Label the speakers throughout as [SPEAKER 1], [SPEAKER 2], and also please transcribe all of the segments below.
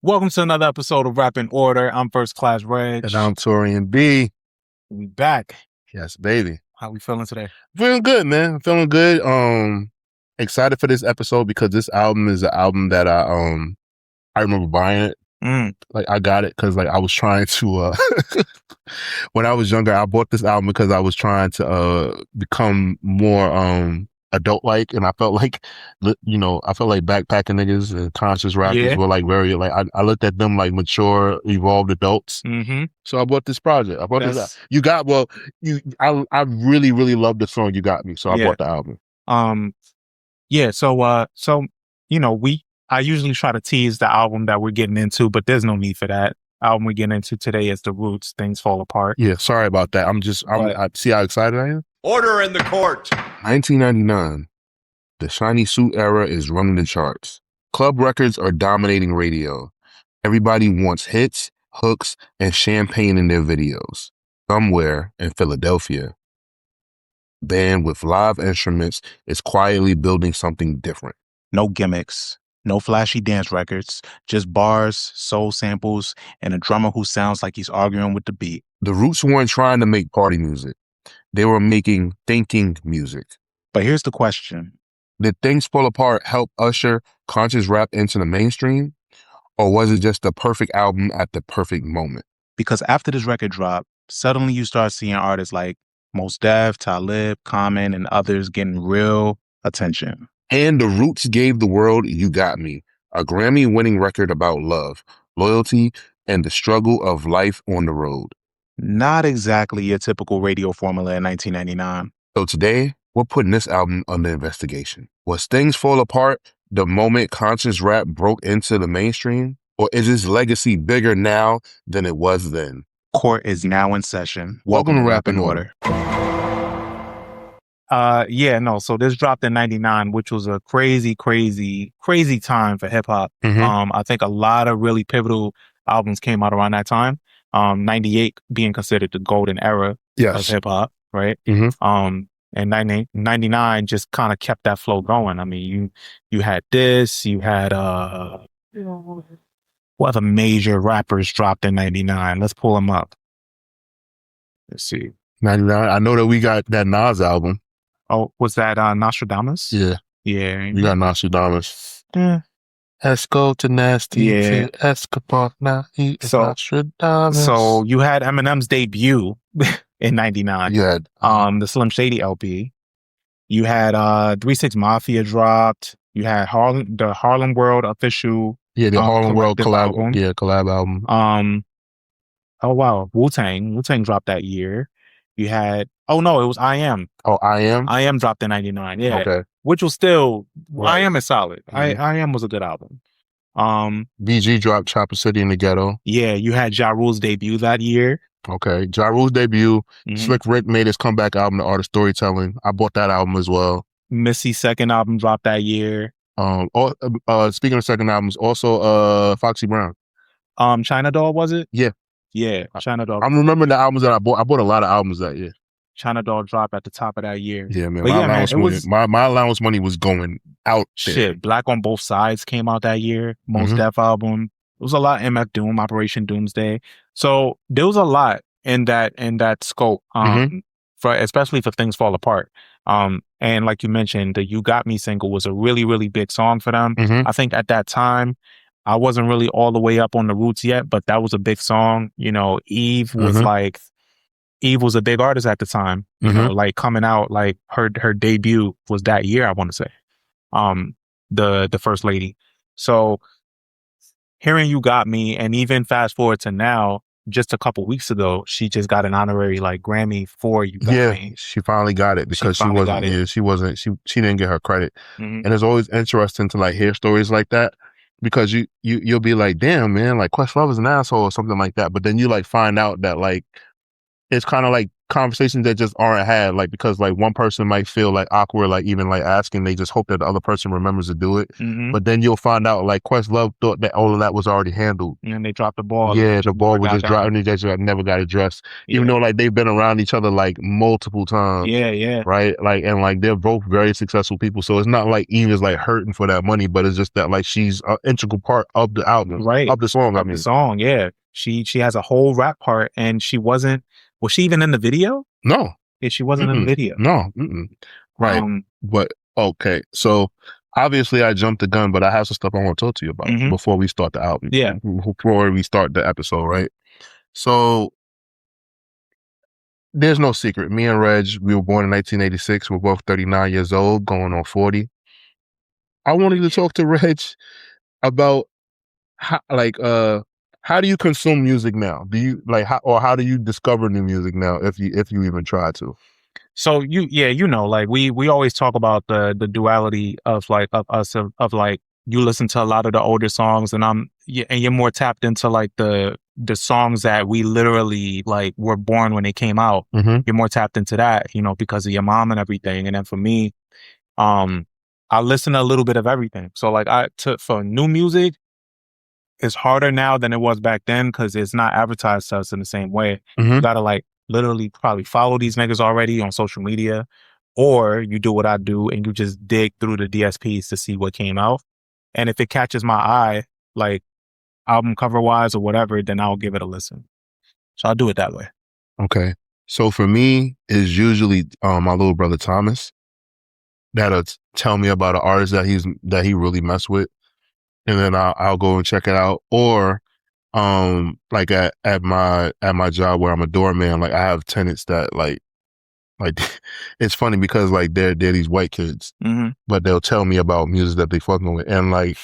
[SPEAKER 1] Welcome to another episode of Rap in Order. I'm First Class Reg.
[SPEAKER 2] And I'm Taurian B.
[SPEAKER 1] We back.
[SPEAKER 2] Yes, baby.
[SPEAKER 1] How we feeling today?
[SPEAKER 2] Feeling good, man. Feeling good. Excited for this episode because this album is an album that I remember buying it. Like I got it because like I was trying to when I was younger, I bought this album because I was trying to become more adult-like, and I felt like backpacking niggas and conscious rappers were like very like I looked at them like mature, evolved adults. So I bought this project. I bought this. I really love the song "You Got Me," so I bought the album.
[SPEAKER 1] I usually try to tease the album that we're getting into, but there's no need for that. Album we're getting into today is The Roots, Things Fall Apart.
[SPEAKER 2] Yeah, sorry about that. I see how excited I am.
[SPEAKER 3] Order in the court.
[SPEAKER 2] 1999. The shiny suit era is running the charts. Club records are dominating radio. Everybody wants hits, hooks, and champagne in their videos. Somewhere in Philadelphia, a band with live instruments is quietly building something different.
[SPEAKER 1] No gimmicks. No flashy dance records, just bars, soul samples, and a drummer who sounds like he's arguing with the beat.
[SPEAKER 2] The Roots weren't trying to make party music. They were making thinking music.
[SPEAKER 1] But here's the question.
[SPEAKER 2] Did Things Fall Apart help usher conscious rap into the mainstream? Or was it just the perfect album at the perfect moment?
[SPEAKER 1] Because after this record dropped, suddenly you start seeing artists like Mos Def, Talib, Common, and others getting real attention.
[SPEAKER 2] And The Roots gave the world You Got Me, a Grammy-winning record about love, loyalty, and the struggle of life on the road.
[SPEAKER 1] Not exactly your typical radio formula in 1999.
[SPEAKER 2] So today, we're putting this album under investigation. Was Things Fall Apart the moment conscious rap broke into the mainstream? Or is its legacy bigger now than it was then?
[SPEAKER 1] Court is now in session.
[SPEAKER 2] Welcome to Rap in Order.
[SPEAKER 1] So this dropped in 99, which was a crazy time for hip hop. I think a lot of really pivotal albums came out around that time. 98 being considered the golden era of hip hop, right? And 99 just kind of kept that flow going. I mean, you had this, you had what other major rappers dropped in 99? Let's pull them up. Let's see.
[SPEAKER 2] 99. I know that we got that Nas album.
[SPEAKER 1] Oh, was that Nostradamus?
[SPEAKER 2] Yeah.
[SPEAKER 1] Yeah.
[SPEAKER 2] You got Nostradamus. Yeah. Let's go to Nasty.
[SPEAKER 1] Yeah.
[SPEAKER 2] Escapade now. Nostradamus.
[SPEAKER 1] So you had Eminem's debut in 99.
[SPEAKER 2] You had
[SPEAKER 1] the Slim Shady LP. You had 3 6 Mafia dropped. You had the Harlem World official.
[SPEAKER 2] Yeah, the Harlem World collab
[SPEAKER 1] album.
[SPEAKER 2] Yeah, collab album.
[SPEAKER 1] Oh wow, Wu-Tang dropped that year. You had it was I Am.
[SPEAKER 2] Oh, I Am?
[SPEAKER 1] I Am dropped in 99, yeah.
[SPEAKER 2] Okay.
[SPEAKER 1] Which was still
[SPEAKER 2] Right.
[SPEAKER 1] I Am is solid. I Am was a good album.
[SPEAKER 2] BG dropped Chopper City in the Ghetto.
[SPEAKER 1] Yeah, you had Ja Rule's debut that year.
[SPEAKER 2] Okay. Ja Rule's debut. Slick Rick made his comeback album, The Art of Storytelling. I bought that album as well.
[SPEAKER 1] Missy's second album dropped that year.
[SPEAKER 2] Speaking of second albums, also Foxy Brown.
[SPEAKER 1] China Doll, was it?
[SPEAKER 2] Yeah.
[SPEAKER 1] Yeah, China Doll.
[SPEAKER 2] I'm remembering the albums that I bought. I bought a lot of albums that year.
[SPEAKER 1] China Doll dropped at the top of that year.
[SPEAKER 2] Yeah, man.
[SPEAKER 1] But
[SPEAKER 2] My allowance money was going out there.
[SPEAKER 1] Shit, Black on Both Sides came out that year. Mos Def album. It was a lot. MF Doom, Operation Doomsday. So there was a lot in that scope. Especially for Things Fall Apart. And like you mentioned, the You Got Me single was a really big song for them. I think at that time, I wasn't really all the way up on the Roots yet, but that was a big song. You know, Eve was a big artist at the time. You know, like coming out, like her debut was that year, I want to say. The First Lady. So hearing You Got Me, and even fast forward to now, just a couple weeks ago, she just got an honorary like Grammy for You Got Me.
[SPEAKER 2] She finally got it because she didn't get her credit. And it's always interesting to like hear stories like that. Because you'll be like, damn, man, like Questlove is an asshole or something like that. But then you like find out that like it's kind of like conversations that just aren't had, like, because like one person might feel like awkward, like even like asking, they just hope that the other person remembers to do it. But then you'll find out like Questlove thought that all of that was already handled.
[SPEAKER 1] And they dropped the ball.
[SPEAKER 2] Yeah, the ball was just dropped and they just never got addressed. Even though like they've been around each other like multiple times.
[SPEAKER 1] Yeah.
[SPEAKER 2] Right? Like, and like they're both very successful people. So it's not like Eve is like hurting for that money, but it's just that like she's an integral part of the album.
[SPEAKER 1] Right.
[SPEAKER 2] Of the song,
[SPEAKER 1] the song, yeah. She has a whole rap part, and she wasn't. Was she even in the video?
[SPEAKER 2] No.
[SPEAKER 1] Yeah, she wasn't in the video.
[SPEAKER 2] No. Right. But okay, so obviously I jumped the gun, but I have some stuff I want to talk to you about before we start the album.
[SPEAKER 1] Yeah.
[SPEAKER 2] Before we start the episode, right? So there's no secret. Me and Reg, we were born in 1986. We're both 39 years old, going on 40. I wanted to talk to Reg about how do you consume music now? Do you like how do you discover new music now if you even try to?
[SPEAKER 1] So like we always talk about the duality of like of us of like you listen to a lot of the older songs and you're more tapped into like the songs that we literally like were born when they came out. You're more tapped into that, because of your mom and everything. And then for me, I listen to a little bit of everything. So like for new music, it's harder now than it was back then because it's not advertised to us in the same way. You gotta like literally probably follow these niggas already on social media, or you do what I do and you just dig through the DSPs to see what came out. And if it catches my eye, like album cover wise or whatever, then I'll give it a listen. So I'll do it that way.
[SPEAKER 2] Okay. So for me, it's usually my little brother Thomas that'll tell me about an artist that he really messed with. And then I'll go and check it out. Or like at my job where I'm a doorman, like I have tenants that like it's funny because like they're these white kids, but they'll tell me about music that they fucking with, and like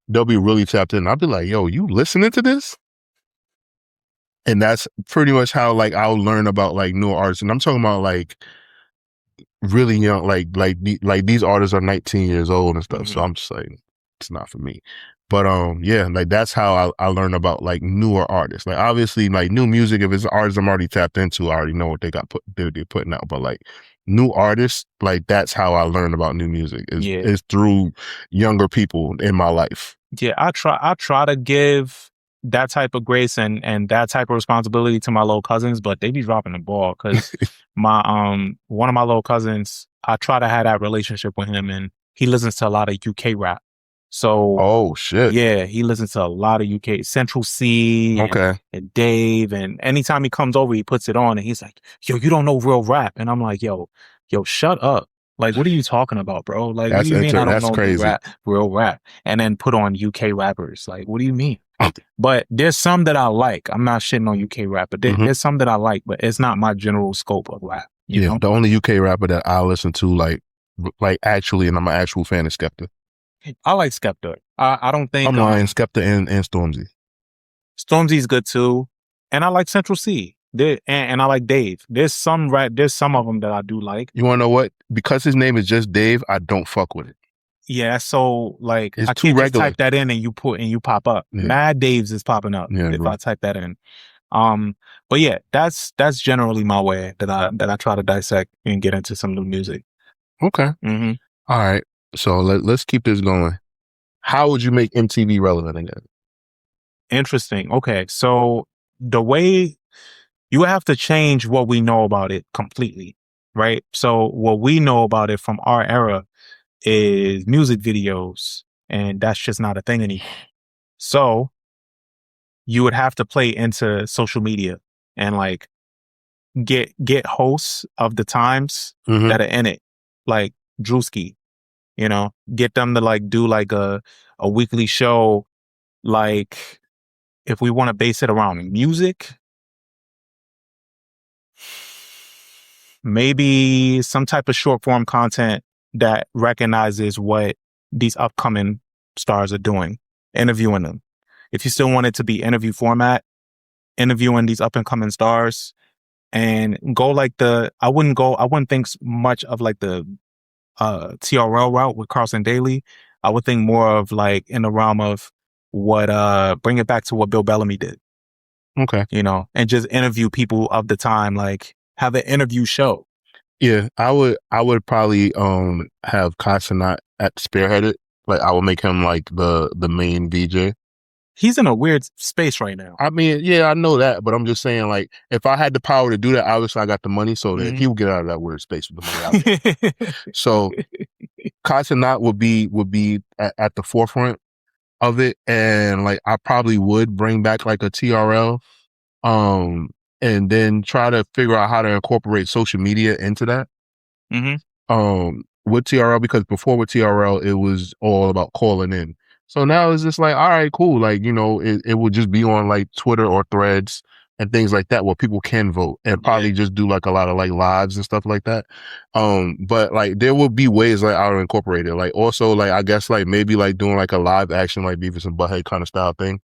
[SPEAKER 2] they'll be really tapped in. I'll be like, yo, you listening to this? And that's pretty much how like I'll learn about like new artists. And I'm talking about like really young, like these artists are 19 years old and stuff. So I'm just like, it's not for me. But yeah, like that's how I learn about like newer artists. Like obviously like new music, if it's an artist I'm already tapped into, I already know what they're putting out. But like new artists, like that's how I learn about new music is through younger people in my life. Yeah,
[SPEAKER 1] I try to give that type of grace and that type of responsibility to my little cousins, but they be dropping the ball because my one of my little cousins, I try to have that relationship with him, and he listens to a lot of UK rap. So,
[SPEAKER 2] oh shit,
[SPEAKER 1] yeah, he listens to a lot of UK Central C, and Dave, and anytime he comes over, he puts it on, and he's like, "Yo, you don't know real rap," and I'm like, "Yo, shut up! Like, what are you talking about, bro? Like, what do you mean I don't know real rap?" And then put on UK rappers. Like, what do you mean? But there's some that I like. I'm not shitting on UK rap, but there's some that I like, but it's not my general scope of rap. You know?
[SPEAKER 2] The only UK rapper that I listen to, like actually, and I'm an actual fan of Skepta.
[SPEAKER 1] I like Skepta. I don't think
[SPEAKER 2] I'm lying. Skepta and Stormzy.
[SPEAKER 1] Stormzy's good too, and I like Central C. And I like Dave. There's some of them that I do like.
[SPEAKER 2] You want to know what? Because his name is just Dave, I don't fuck with it.
[SPEAKER 1] Yeah, so like
[SPEAKER 2] it's
[SPEAKER 1] I
[SPEAKER 2] too
[SPEAKER 1] can't
[SPEAKER 2] regular.
[SPEAKER 1] Just type that in and you pop up. Yeah. Mad Daves is popping up if I type that in. But yeah, that's generally my way that I try to dissect and get into some new music.
[SPEAKER 2] Okay. All right. So let's keep this going. How would you make MTV relevant again?
[SPEAKER 1] Interesting. Okay, so the way you have to change what we know about it completely, right? So what we know about it from our era is music videos, and that's just not a thing anymore. So you would have to play into social media and like get hosts of the times that are in it, like Drewski, get them to like do like a weekly show. Like if we want to base it around music, maybe some type of short form content that recognizes what these upcoming stars are doing, interviewing them. If you still want it to be interview format, interviewing these up and coming stars, and go like I wouldn't think much of like the TRL route with Carson Daly. I would think more of like in the realm of what bring it back to what Bill Bellamy did.
[SPEAKER 2] Okay.
[SPEAKER 1] And just interview people of the time, like have an interview show.
[SPEAKER 2] Yeah, I would probably have Klass at spearheaded. Like I would make him like the main VJ.
[SPEAKER 1] He's in a weird space right now.
[SPEAKER 2] I mean, yeah, I know that, but I'm just saying, like, if I had the power to do that, obviously I got the money, so that he would get out of that weird space with the money out there. So Klass would be at the forefront of it, and like I probably would bring back like a TRL, and then try to figure out how to incorporate social media into that. With TRL, because before with TRL it was all about calling in. So now it's just like, all right, cool. Like, you know, it would just be on like Twitter or Threads and things like that where people can vote, and probably just do like a lot of like lives and stuff like that. But like there will be ways like I would incorporate it. Like also like I guess like maybe like doing like a live action like Beavis and Butthead kind of style thing,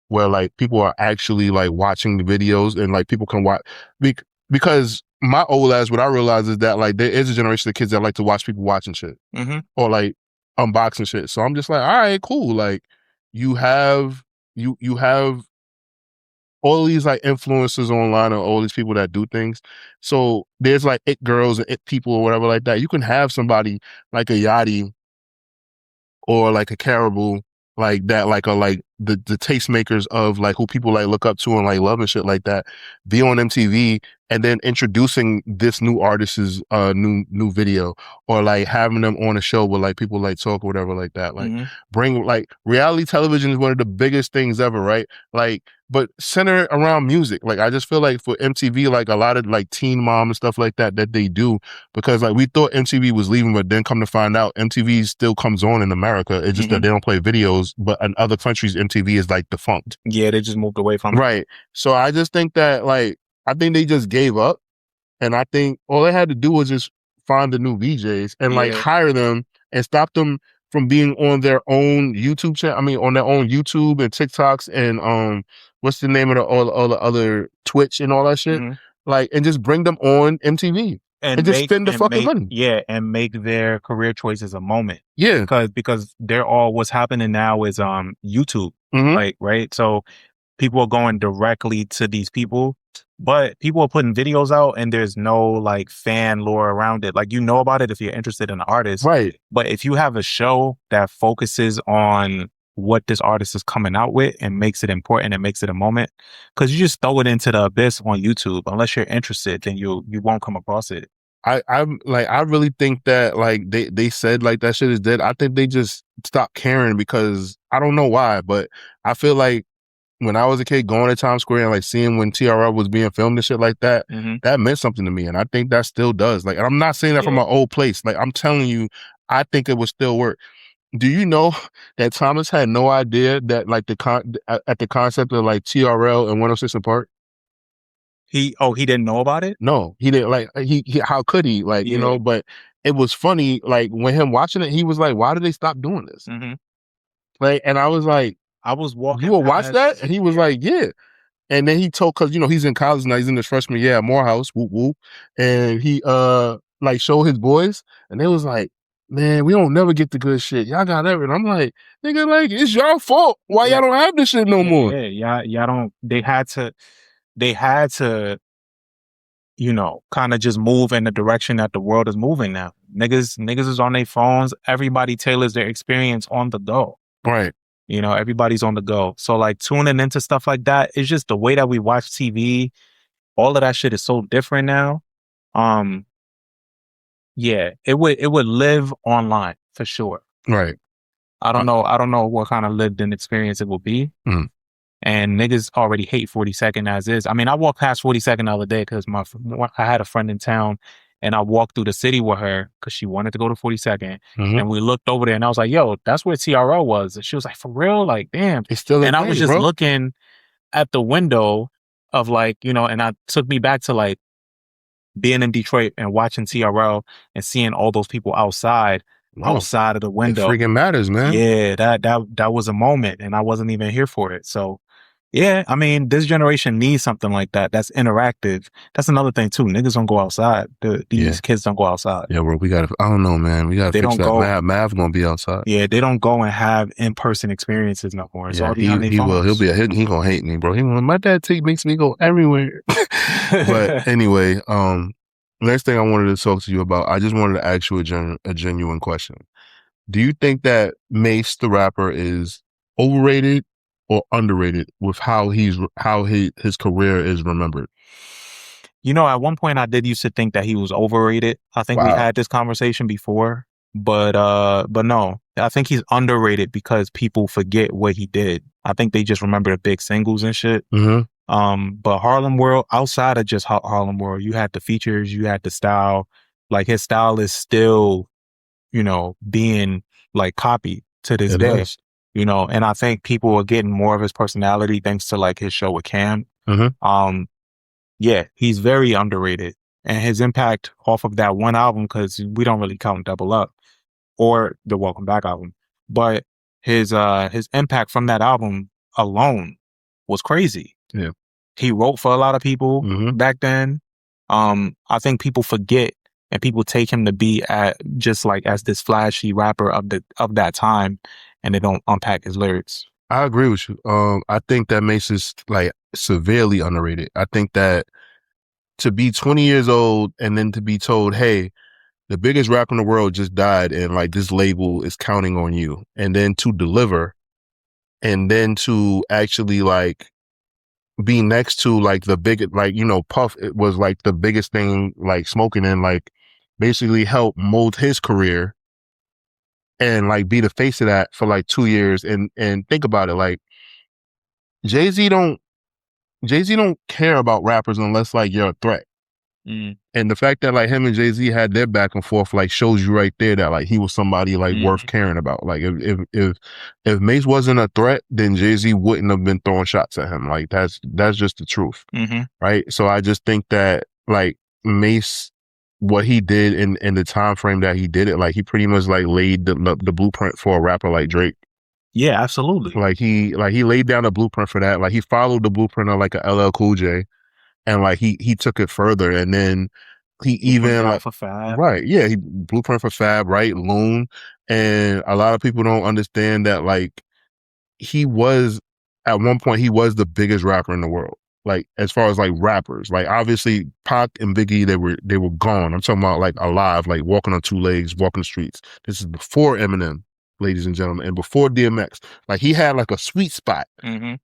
[SPEAKER 2] where like people are actually like watching the videos and like people can watch because my old ass, what I realize is that like there is a generation of kids that like to watch people watching shit or like unboxing shit. So I'm just like, all right, cool. Like you have all these like influencers online and all these people that do things. So there's like it girls and it people or whatever like that. You can have somebody like a Yachty or like a Caribou like that, like a like the tastemakers of like who people like look up to and like love and shit like that, be on MTV and then introducing this new artist's new video, or like having them on a show where like people like talk or whatever like that. Like bring like reality television is one of the biggest things ever, right? Like, but center around music. Like I just feel like for MTV, like a lot of like Teen Mom and stuff like that they do, because like we thought MTV was leaving, but then come to find out MTV still comes on in America. It's just that they don't play videos, but in other countries MTV is like defunct.
[SPEAKER 1] Yeah, they just moved away from it.
[SPEAKER 2] Right. So I just think that like I think they just gave up, and I think all they had to do was just find the new VJs and like hire them and stop them from being on their own YouTube channel. I mean, on their own YouTube and TikToks and what's the name of all the other Twitch and all that shit. Like, and just bring them on MTV and just spend the fucking money.
[SPEAKER 1] Yeah, and make their career choices a moment.
[SPEAKER 2] Yeah,
[SPEAKER 1] because they're all what's happening now is YouTube, like right. So people are going directly to these people, but people are putting videos out and there's no like fan lore around it. Like, you know about it if you're interested in the artist.
[SPEAKER 2] Right.
[SPEAKER 1] But if you have a show that focuses on what this artist is coming out with and makes it important and makes it a moment, because you just throw it into the abyss on YouTube, unless you're interested, then you won't come across it.
[SPEAKER 2] I'm like, I really think that like they said like that shit is dead. I think they just stopped caring because I don't know why, but I feel like when I was a kid going to Times Square and like seeing when TRL was being filmed and shit like that, that meant something to me. And I think that still does. Like, and I'm not saying that from an old place. Like, I'm telling you, I think it would still work. Do you know that Thomas had no idea that like at the concept of like TRL and 106 & Park?
[SPEAKER 1] He didn't know about it?
[SPEAKER 2] No, he didn't. Like he how could he? Like, you know, but it was funny. Like when him watching it, he was like, why did they stop doing this? Like, and I was like,
[SPEAKER 1] I was walking.
[SPEAKER 2] You will watch that? And he was like, yeah. And then he told, cause you know, he's in college now, he's in his freshman year at Morehouse, whoop whoop. And he like showed his boys and they was like, man, we don't never get the good shit. Y'all got everything. I'm like, nigga, like, it's y'all fault. Why y'all don't have this shit no more?
[SPEAKER 1] Yeah, y'all don't, they had to, you know, kind of just move in the direction that the world is moving now. Niggas is on their phones. Everybody tailors their experience on the go.
[SPEAKER 2] Right.
[SPEAKER 1] You know, everybody's on the go. So like tuning into stuff like that, it's just the way that we watch TV. All of that shit is so different now. Yeah, it would live online for sure.
[SPEAKER 2] Right.
[SPEAKER 1] I don't know what kind of lived in experience it will be. And niggas already hate 42nd as is. I mean, I walked past 42nd the other day because I had a friend in town and I walked through the city with her because she wanted to go to 42nd. And we looked over there and I was like, yo, that's where TRL was. And she was like, for real? Like, damn.
[SPEAKER 2] It's still
[SPEAKER 1] and I was just looking at the window of like, you know, and I took me back to like being in Detroit and watching TRL and seeing all those people outside of the window.
[SPEAKER 2] It freaking matters, man.
[SPEAKER 1] Yeah, that was a moment and I wasn't even here for it. So yeah, I mean, this generation needs something like that. That's interactive. That's another thing too. Niggas don't go outside. These kids don't go outside.
[SPEAKER 2] Yeah, bro, I don't know, man. We gotta fix that. Mav gonna be outside.
[SPEAKER 1] Yeah, they don't go and have in-person experiences no more.
[SPEAKER 2] Yeah, he will. He gonna hate me, bro. My dad makes me go everywhere. But anyway, next thing I wanted to talk to you about, I just wanted to ask you a genuine question. Do you think that Mace the rapper is overrated or underrated with how his career is remembered?
[SPEAKER 1] You know, at one point I did used to think that he was overrated. I think we had this conversation before, but no, I think he's underrated because people forget what he did. I think they just remember the big singles and shit. But Harlem World, outside of just Harlem World, you had the features, you had the style. Like his style is still, you know, being like copied to this day. You know, and I think people are getting more of his personality thanks to like his show with Cam. Yeah, he's very underrated, and his impact off of that one album, because we don't really count Double Up or the Welcome Back album, but his impact from that album alone was crazy.
[SPEAKER 2] Yeah,
[SPEAKER 1] he wrote for a lot of people back then. I think people forget, and people take him to be just like as this flashy rapper of that time, and they don't unpack his lyrics.
[SPEAKER 2] I agree with you. I think that Mace is like severely underrated. I think that to be 20 years old and then to be told, hey, the biggest rapper in the world just died and like this label is counting on you, and then to deliver, and then to actually like be next to like the biggest, like, you know, Puff, it was like the biggest thing, like smoking, and like basically help mold his career and like be the face of that for like 2 years. And think about it, like Jay-Z don't care about rappers unless like you're a threat. And the fact that like him and Jay-Z had their back and forth like shows you right there that like he was somebody like worth caring about. Like if Mace wasn't a threat, then Jay-Z wouldn't have been throwing shots at him. Like that's just the truth. Right. So I just think that like Mace, what he did in the time frame that he did it, like he pretty much like laid the blueprint for a rapper like Drake.
[SPEAKER 1] Yeah, absolutely.
[SPEAKER 2] Like he laid down a blueprint for that. Like he followed the blueprint of like a LL Cool J, and like he took it further. And then he even like
[SPEAKER 1] for Fab.
[SPEAKER 2] Right, yeah, he blueprint for Fab, right, Loon. And a lot of people don't understand that like he was, at one point he was the biggest rapper in the world. Like as far as like rappers, like obviously Pac and Biggie, they were gone. I'm talking about like alive, like walking on two legs, walking the streets. This is before Eminem, ladies and gentlemen, and before DMX. Like he had like a sweet spot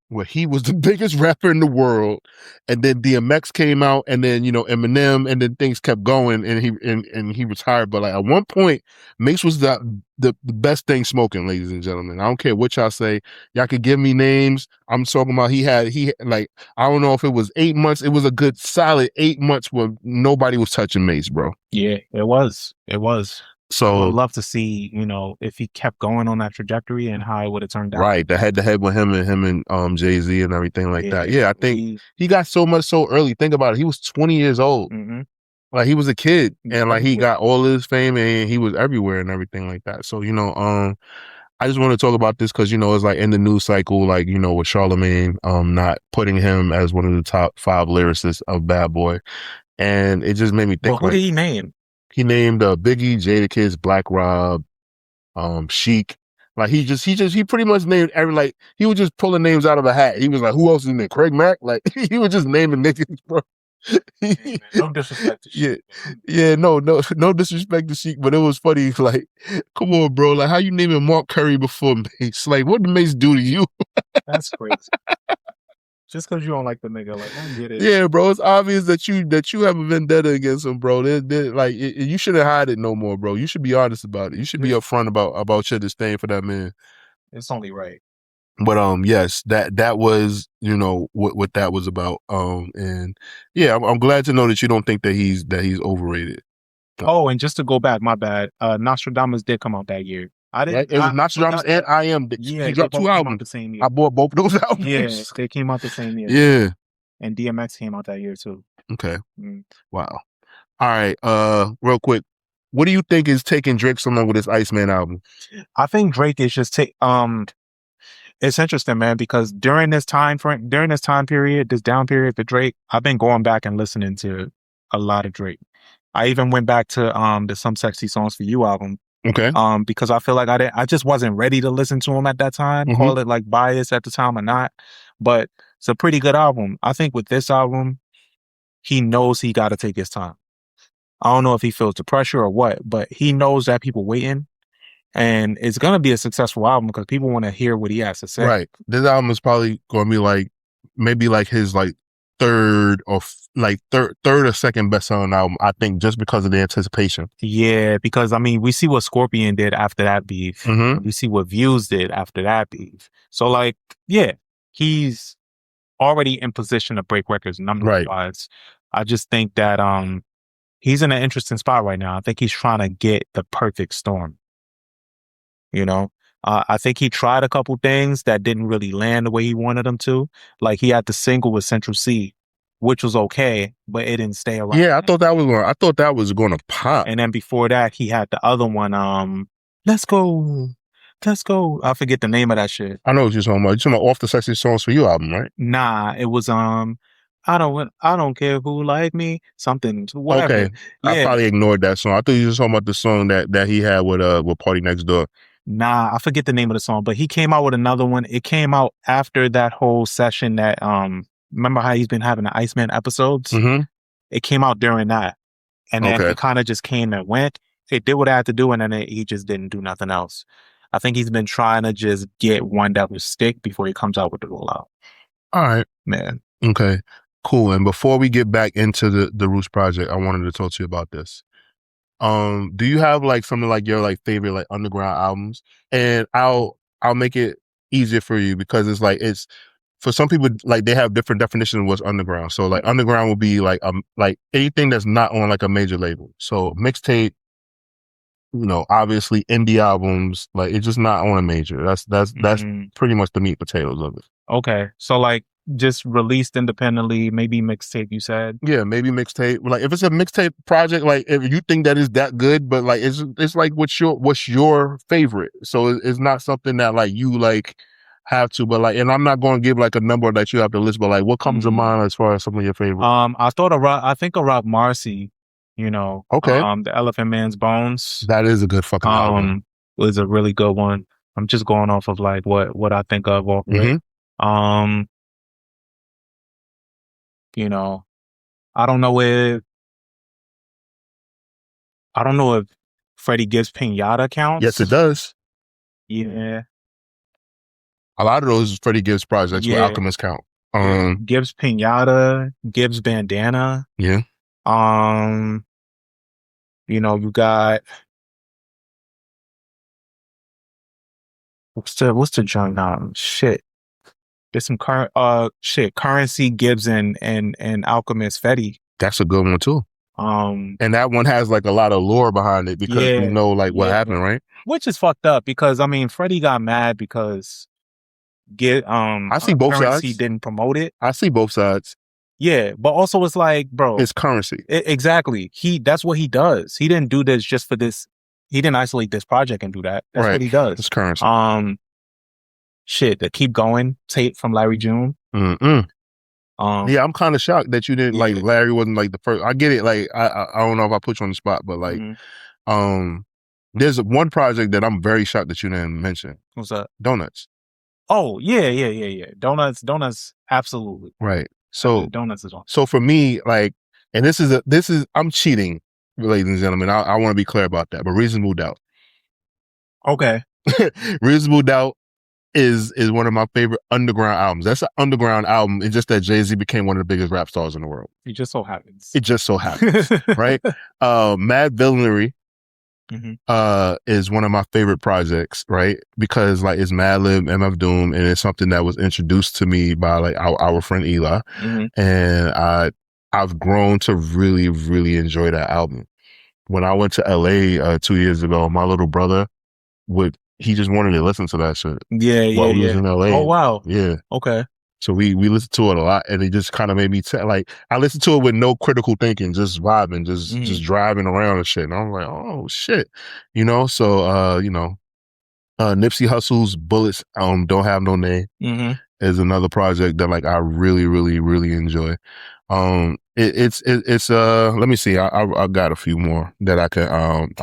[SPEAKER 2] where he was the biggest rapper in the world, and then DMX came out, and then, you know, Eminem, and then things kept going, and he retired. But like at one point, Mace was the best thing smoking, ladies and gentlemen. I don't care what y'all say. Y'all could give me names. I'm talking about he like, I don't know if it was 8 months. It was a good solid 8 months where nobody was touching Mace, bro.
[SPEAKER 1] Yeah, it was.
[SPEAKER 2] So
[SPEAKER 1] I would love to see, you know, if he kept going on that trajectory and how it would have turned out.
[SPEAKER 2] Right, the head-to-head with him and Jay-Z and everything like that. Yeah, I think he got so much so early. Think about it. He was 20 years old. Like he was a kid, and like he got all his fame, and he was everywhere and everything like that. So, you know, I just want to talk about this because, you know, it's like in the news cycle, like, you know, with Charlemagne not putting him as one of the top 5 lyricists of Bad Boy. And it just made me think.
[SPEAKER 1] Well, who did he name?
[SPEAKER 2] He named Biggie, Jadakiss, Black Rob, Sheik. Like he pretty much named like he was just pulling names out of a hat. He was like, who else is in there? Craig Mack? Like he was just naming niggas, bro.
[SPEAKER 1] Hey, man, no disrespect to Sheik.
[SPEAKER 2] Yeah, no disrespect to Sheik, but it was funny. Like, come on, bro. Like, how you naming Mark Curry before Mace? Like, what did Mace do to you?
[SPEAKER 1] That's crazy. Just because you don't like the nigga, like, I get it.
[SPEAKER 2] Yeah, bro. It's obvious that you have a vendetta against him, bro. Like, you shouldn't hide it no more, bro. You should be honest about it. You should be upfront about your disdain for that man.
[SPEAKER 1] It's only right.
[SPEAKER 2] But yes, that was, you know, what that was about. And yeah, I'm glad to know that you don't think that he's overrated.
[SPEAKER 1] Oh, and just to go back, my bad. Nostradamus did come out that year.
[SPEAKER 2] It was Nostradamus and I Am.
[SPEAKER 1] Yeah,
[SPEAKER 2] he dropped 2 albums
[SPEAKER 1] the same year.
[SPEAKER 2] I bought both of those albums.
[SPEAKER 1] Yeah, they came out the same year.
[SPEAKER 2] Yeah.
[SPEAKER 1] And DMX came out that year too.
[SPEAKER 2] Okay. Wow. All right. Real quick, what do you think is taking Drake so long with his Iceman album?
[SPEAKER 1] I think Drake is just it's interesting, man, because during this time period, this down period for Drake, I've been going back and listening to a lot of Drake. I even went back to the Some Sexy Songs for You album.
[SPEAKER 2] Okay.
[SPEAKER 1] Because I feel like I just wasn't ready to listen to him at that time. Call it like bias at the time or not, but it's a pretty good album. I think with this album, he knows he got to take his time. I don't know if he feels the pressure or what, but he knows that people waiting, and it's gonna be a successful album because people want to hear what he has to say.
[SPEAKER 2] Right. This album is probably going to be like maybe like his like third or second best selling album, I think, just because of the anticipation.
[SPEAKER 1] Yeah, because I mean, we see what Scorpion did after that beef.
[SPEAKER 2] Mm-hmm.
[SPEAKER 1] We see what Views did after that beef. So like, yeah, he's already in position to break records numbers wise. I just think that he's in an interesting spot right now. I think he's trying to get the perfect storm. You know, I think he tried a couple things that didn't really land the way he wanted them to. Like he had the single with Central C, which was okay, but it didn't stay around.
[SPEAKER 2] Yeah, I thought that was going to pop.
[SPEAKER 1] And then before that, he had the other one. Let's go. I forget the name of that shit.
[SPEAKER 2] I know what you're talking about. You're talking about Off the Sexy Songs for You album, right?
[SPEAKER 1] Nah, it was I don't care who like me. Something, whatever.
[SPEAKER 2] Okay,
[SPEAKER 1] yeah.
[SPEAKER 2] I probably ignored that song. I thought you were talking about the song that he had with Party Next Door.
[SPEAKER 1] Nah, I forget the name of the song, but he came out with another one. It came out after that whole session that remember how he's been having the Iceman episodes?
[SPEAKER 2] Mm-hmm.
[SPEAKER 1] It came out during that. And then it kind of just came and went. It did what it had to do, and then he just didn't do nothing else. I think he's been trying to just get one that will stick before he comes out with the rollout.
[SPEAKER 2] All right.
[SPEAKER 1] Man.
[SPEAKER 2] Okay. Cool. And before we get back into the Roots project, I wanted to talk to you about this. Do you have like something like your like favorite like underground albums? And I'll make it easier for you because it's for some people like they have different definitions of what's underground. So like underground will be like anything that's not on like a major label. So mixtape, obviously indie albums, like it's just not on a major. That's pretty much the meat potatoes of it.
[SPEAKER 1] Okay. So like just released independently, maybe mixtape, you said?
[SPEAKER 2] Yeah, maybe mixtape. Like if it's a mixtape project, like if you think that is that good, but like it's like what's your favorite? So it's not something that like you like have to, but like, and I'm not going to give like a number that you have to list, but like what comes to mind as far as some of your favorites?
[SPEAKER 1] I think of Rock Marcy,
[SPEAKER 2] okay.
[SPEAKER 1] The Elephant Man's Bones.
[SPEAKER 2] That is a good fucking album.
[SPEAKER 1] Was a really good one. I'm just going off of like what I think of off of it. I don't know if Freddie Gibbs Pinata counts.
[SPEAKER 2] Yes, it does.
[SPEAKER 1] Yeah.
[SPEAKER 2] A lot of those Freddie Gibbs projects with Alchemist count.
[SPEAKER 1] Gibbs Pinata, Gibbs Bandana.
[SPEAKER 2] Yeah.
[SPEAKER 1] You got what's the junk now? Shit. There's some Currency, Gibbs and Alchemist Fetty.
[SPEAKER 2] That's a good one too. And that one has like a lot of lore behind it because you know like what happened, right?
[SPEAKER 1] Which is fucked up because I mean Freddie got mad because
[SPEAKER 2] I see both
[SPEAKER 1] Currency
[SPEAKER 2] sides.
[SPEAKER 1] didn't promote it.
[SPEAKER 2] I see both sides.
[SPEAKER 1] Yeah, but also it's like, bro,
[SPEAKER 2] it's Currency.
[SPEAKER 1] Exactly. That's what he does. He didn't do this just for this. He didn't isolate this project and do that. That's what he does.
[SPEAKER 2] It's Currency.
[SPEAKER 1] The Keep Going tape from Larry June.
[SPEAKER 2] Yeah, I'm kind of shocked that you didn't like Larry wasn't like the first. I get it. Like I don't know if I put you on the spot, but like, there's one project that I'm very shocked that you didn't mention.
[SPEAKER 1] What's that?
[SPEAKER 2] Donuts.
[SPEAKER 1] Oh yeah. Donuts. Absolutely.
[SPEAKER 2] Right. So
[SPEAKER 1] Donuts is on.
[SPEAKER 2] So for me, like, and this is I'm cheating, ladies and gentlemen. I want to be clear about that. But Reasonable Doubt.
[SPEAKER 1] Okay.
[SPEAKER 2] Reasonable Doubt is one of my favorite underground albums. That's an underground album. It's just that Jay-Z became one of the biggest rap stars in the world.
[SPEAKER 1] It just so happens.
[SPEAKER 2] Right? Mad Villainy is one of my favorite projects, right? Because like it's Madlib, MF Doom, and it's something that was introduced to me by like our friend Eli. And I've grown to really, really enjoy that album. When I went to LA 2 years ago, my little brother he just wanted to listen to that shit. While we was in LA.
[SPEAKER 1] Oh wow.
[SPEAKER 2] Yeah.
[SPEAKER 1] Okay.
[SPEAKER 2] So we listened to it a lot, and it just kind of made me like I listened to it with no critical thinking, just vibing, just driving around and shit. And I'm like, oh shit, So Nipsey Hussle's Bullets Don't Have No Name is another project that like I really, really, really enjoy. It's let me see. I got a few more that I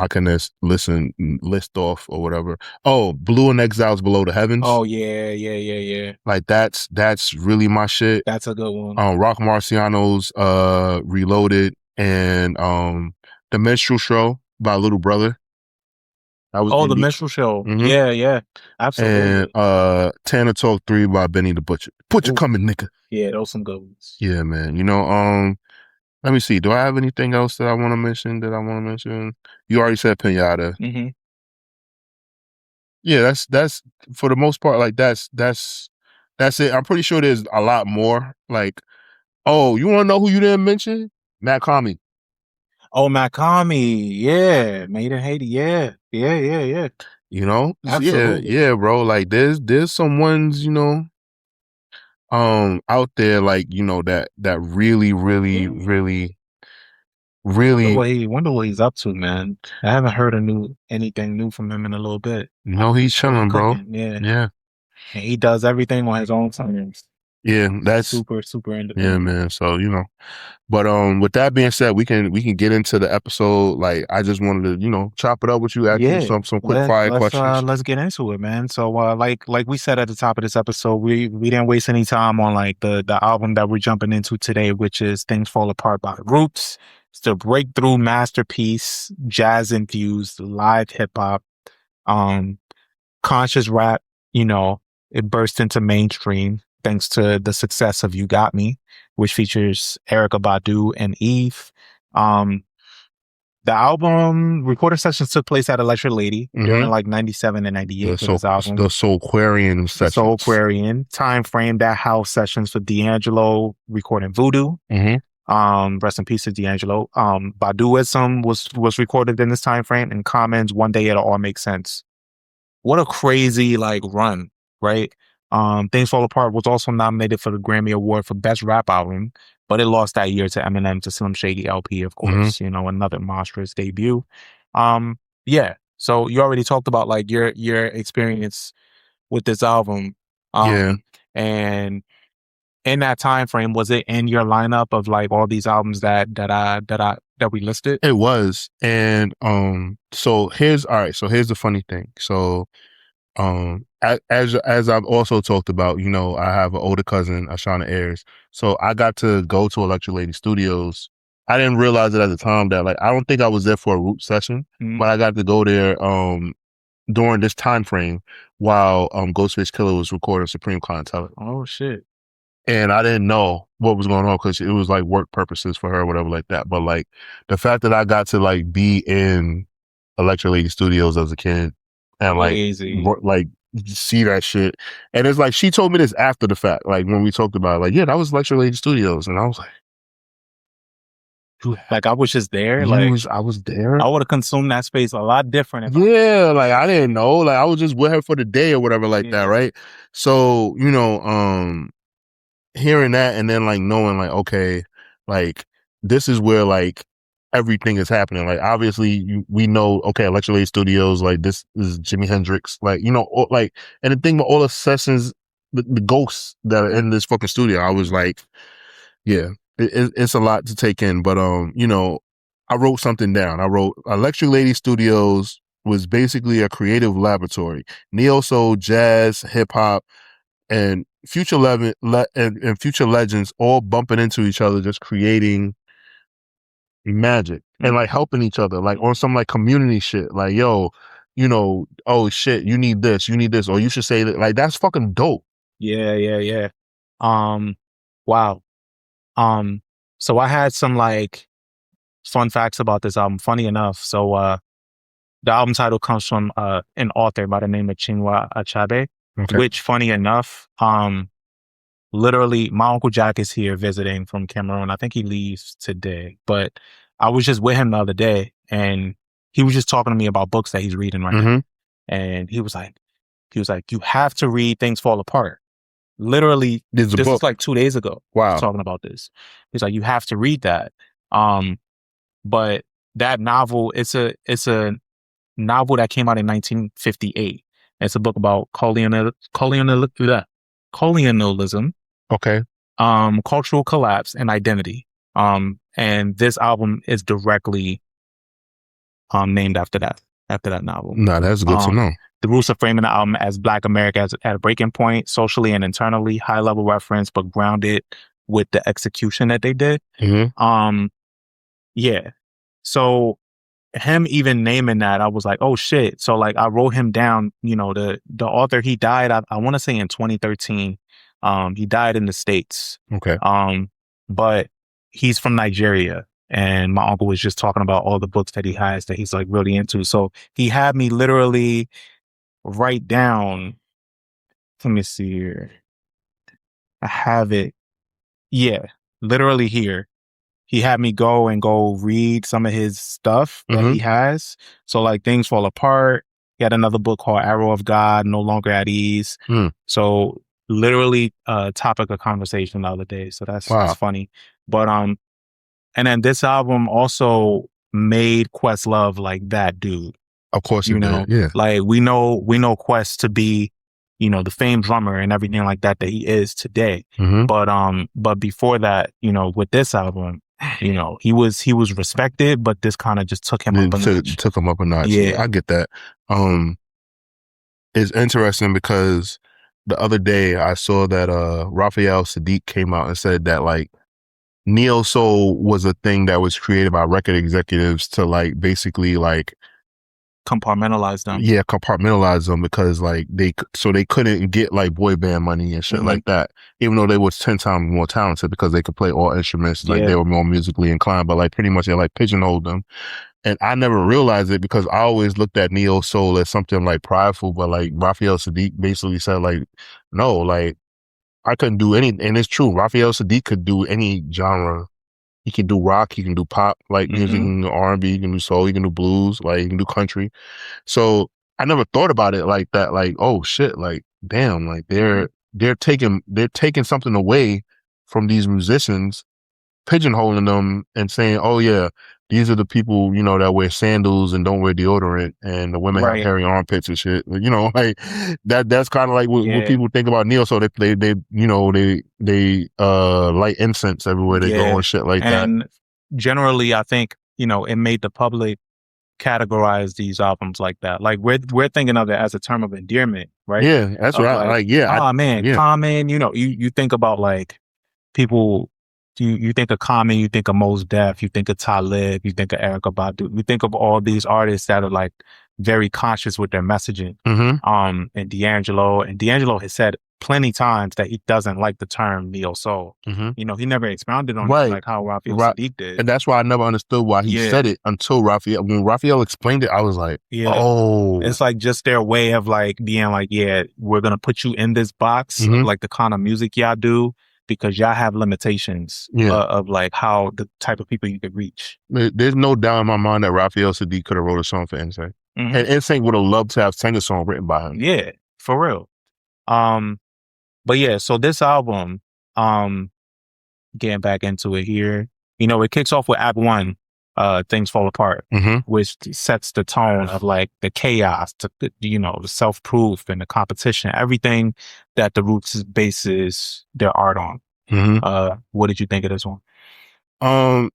[SPEAKER 2] can just list off or whatever. Oh, Blue and Exiles Below the Heavens.
[SPEAKER 1] Oh yeah.
[SPEAKER 2] Like that's really my shit.
[SPEAKER 1] That's a good one.
[SPEAKER 2] Rock Marciano's Reloaded and The Minstrel Show by Little Brother.
[SPEAKER 1] That was The Minstrel Show. Mm-hmm. Yeah. Absolutely.
[SPEAKER 2] And Tanner Talk 3 by Benny the Butcher. Butcher coming, nigga.
[SPEAKER 1] Yeah, those some good ones.
[SPEAKER 2] Yeah, man. You know, let me see. Do I have anything else that I want to mention? You already said Pinata.
[SPEAKER 1] Mm-hmm.
[SPEAKER 2] Yeah, that's for the most part, like that's it. I'm pretty sure there's a lot more. Like, oh, you want to know who you didn't mention? Matt Kami.
[SPEAKER 1] Oh, Matt Kami. Yeah. Made in Haiti. Yeah.
[SPEAKER 2] You know?
[SPEAKER 1] Absolutely.
[SPEAKER 2] Yeah, bro. Like there's some ones, you know, out there, like, you know, that really
[SPEAKER 1] wonder what he's up to, man. I haven't heard anything new from him in a little bit.
[SPEAKER 2] You know, he's chilling, bro.
[SPEAKER 1] Yeah. And he does everything on his own terms.
[SPEAKER 2] Yeah, that's
[SPEAKER 1] super independent.
[SPEAKER 2] Yeah, man. So, you know, but with that being said, we can get into the episode. Like, I just wanted to, you know, chop it up with you, ask you some quick fire questions.
[SPEAKER 1] Let's get into it, man. So, like we said at the top of this episode, we didn't waste any time on like the album that we're jumping into today, which is Things Fall Apart by The Roots. It's the breakthrough masterpiece, jazz infused, live hip hop, conscious rap. You know, it burst into mainstream thanks to the success of You Got Me, which features Erykah Badu and Eve. The album recording sessions took place at Electric Lady during like 97 and 98 for this album.
[SPEAKER 2] The Soulquarian sessions.
[SPEAKER 1] Soulquarian. Time frame that house sessions for D'Angelo recording Voodoo.
[SPEAKER 2] Mm-hmm.
[SPEAKER 1] Rest in peace to D'Angelo. Baduism was recorded in this time frame, and Common's One Day It'll All Make Sense. What a crazy like run, right? Things Fall Apart was also nominated for the Grammy Award for Best Rap Album, but it lost that year to Eminem to Slim Shady LP, of course. You know, another monstrous debut. Yeah. So you already talked about like your experience with this album.
[SPEAKER 2] Yeah.
[SPEAKER 1] And in that time frame, was it in your lineup of like all these albums that we listed?
[SPEAKER 2] It was. And so here's the funny thing. So as I've also talked about, you know, I have an older cousin, Ashana Ayers. So I got to go to Electric Lady Studios. I didn't realize it at the time that like I don't think I was there for a root session, but I got to go there during this time frame while Ghostface Killah was recording Supreme Clientele.
[SPEAKER 1] Oh shit.
[SPEAKER 2] And I didn't know what was going on because it was like work purposes for her or whatever like that. But like the fact that I got to like be in Electric Lady Studios as a kid and like see that shit. And it's like, she told me this after the fact, like when we talked about it, like, yeah, that was Electric Lady Studios. And I was
[SPEAKER 1] like, I was just there.
[SPEAKER 2] I was there.
[SPEAKER 1] I would have consumed that space a lot different.
[SPEAKER 2] Like I didn't know. Like I was just with her for the day or whatever like that, right? So, you know, hearing that and then like knowing like, okay, like this is where like everything is happening. Like obviously we know, okay, Electric Lady Studios, like this is Jimi Hendrix, like, you know, like, and the thing about all the sessions, the ghosts that are in this fucking studio, I was like, yeah, it's a lot to take in. But you know, I wrote something down. I wrote Electric Lady Studios was basically a creative laboratory, neo soul, jazz, hip hop, and future legends all bumping into each other, just creating magic and like helping each other, like on some like community shit. Like, yo, you know, oh shit, you need this, or you should say that. Like, that's fucking dope.
[SPEAKER 1] Yeah. Wow. So I had some like fun facts about this album. Funny enough, so the album title comes from an author by the name of Chinua Achebe, which, funny enough, literally my Uncle Jack is here visiting from Cameroon. I think he leaves today, but I was just with him the other day and he was just talking to me about books that he's reading right now. And he was like, you have to read Things Fall Apart. Literally, this was like 2 days ago.
[SPEAKER 2] Wow.
[SPEAKER 1] Talking about this. He's like, you have to read that. But that novel, it's a novel that came out in 1958. It's a book about colonialism colonialism,
[SPEAKER 2] Okay.
[SPEAKER 1] cultural collapse, and identity. And this album is directly named after that novel.
[SPEAKER 2] No, that's good to know.
[SPEAKER 1] The roots of framing the album as Black America at a breaking point, socially and internally, high level reference, but grounded with the execution that they did. Yeah. So him even naming that, I was like, oh shit. So like I wrote him down, the author, he died, I want to say in 2013. He died in the States.
[SPEAKER 2] Okay.
[SPEAKER 1] But he's from Nigeria. And my uncle was just talking about all the books that he has that he's like really into. So he had me literally write down, let me see here. I have it. Yeah, literally here. He had me go read some of his stuff that he has. So like Things Fall Apart. He had another book called Arrow of God, No Longer at Ease. So literally topic of conversation the other day. So that's funny. But and then this album also made Questlove like that dude.
[SPEAKER 2] Of course, you know, yeah.
[SPEAKER 1] Like we know Quest to be, the famed drummer and everything like that he is today. But before that, with this album, he was respected, but this kind of just took him up a notch.
[SPEAKER 2] Took him up a notch. Yeah, I get that. It's interesting because the other day I saw that Raphael Sadiq came out and said that like neo soul was a thing that was created by record executives to like basically like
[SPEAKER 1] compartmentalize them.
[SPEAKER 2] Yeah, compartmentalize them because like they couldn't get like boy band money and shit like that, even though they was 10 times more talented because they could play all instruments. Like they were more musically inclined, but like pretty much they like pigeonholed them. And I never realized it because I always looked at neo soul as something like prideful, but like Raphael Sadiq basically said like, no, like I couldn't do any, and it's true. Raphael Sadiq could do any genre. He can do rock, he can do pop, like music, he can do R&B, he can do soul, he can do blues, like he can do country. So I never thought about it like that. Like, oh shit, like damn, like they're taking something away from these musicians, pigeonholing them and saying, oh yeah, these are the people, that wear sandals and don't wear deodorant, and the women have hairy armpits and shit. Like that's kind of like what people think about neo. So they light incense everywhere they go and shit like that.
[SPEAKER 1] And generally, I think it made the public categorize these albums like that. Like we're thinking of it as a term of endearment, right?
[SPEAKER 2] Yeah, that's right. Like
[SPEAKER 1] Common. You think about like people. You think of Common, you think of Mos Def, you think of Talib, you think of Erykah Badu, you think of all these artists that are like very conscious with their messaging. And D'Angelo has said plenty times that he doesn't like the term neo soul. He never expounded on it like how Raphael Sadiq did.
[SPEAKER 2] And that's why I never understood why he said it until when Raphael explained it, I was like, oh.
[SPEAKER 1] It's like just their way of like being like, yeah, we're going to put you in this box of like the kind of music y'all do, because y'all have limitations of like how the type of people you could reach.
[SPEAKER 2] There's no doubt in my mind that Raphael Sadiq could have wrote a song for NSYNC. And NSYNC would have loved to have sang a song written by him.
[SPEAKER 1] Yeah, for real. But yeah, so this album, getting back into it here, it kicks off with Act 1, Things Fall Apart, which sets the tone of like the chaos, the self-proof and the competition, everything that the Roots bases their art on. What did you think of this one?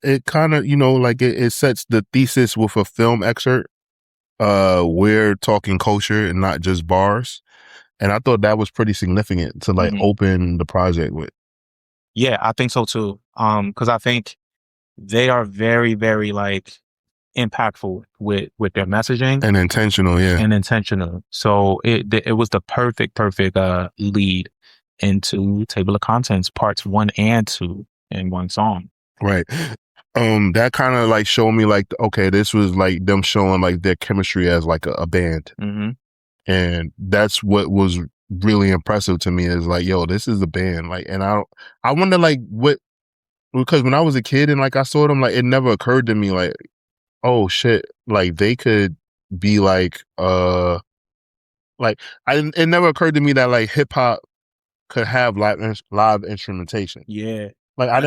[SPEAKER 2] It kind of, like it sets the thesis with a film excerpt. We're talking culture and not just bars. And I thought that was pretty significant to like open the project with.
[SPEAKER 1] Yeah, I think so too. Because I think they are very, very like impactful with their messaging
[SPEAKER 2] and intentional.
[SPEAKER 1] So it was the perfect lead into Table of Contents parts 1 and 2 in one song.
[SPEAKER 2] Right. That kind of like showed me like, okay, this was like them showing like their chemistry as like a band. And that's what was really impressive to me is like, yo, this is a band. Like, and I wonder like because when I was a kid and like I saw them, like it never occurred to me like, oh shit, like they could be like it never occurred to me that like hip hop could have live instrumentation.
[SPEAKER 1] Yeah.
[SPEAKER 2] Like I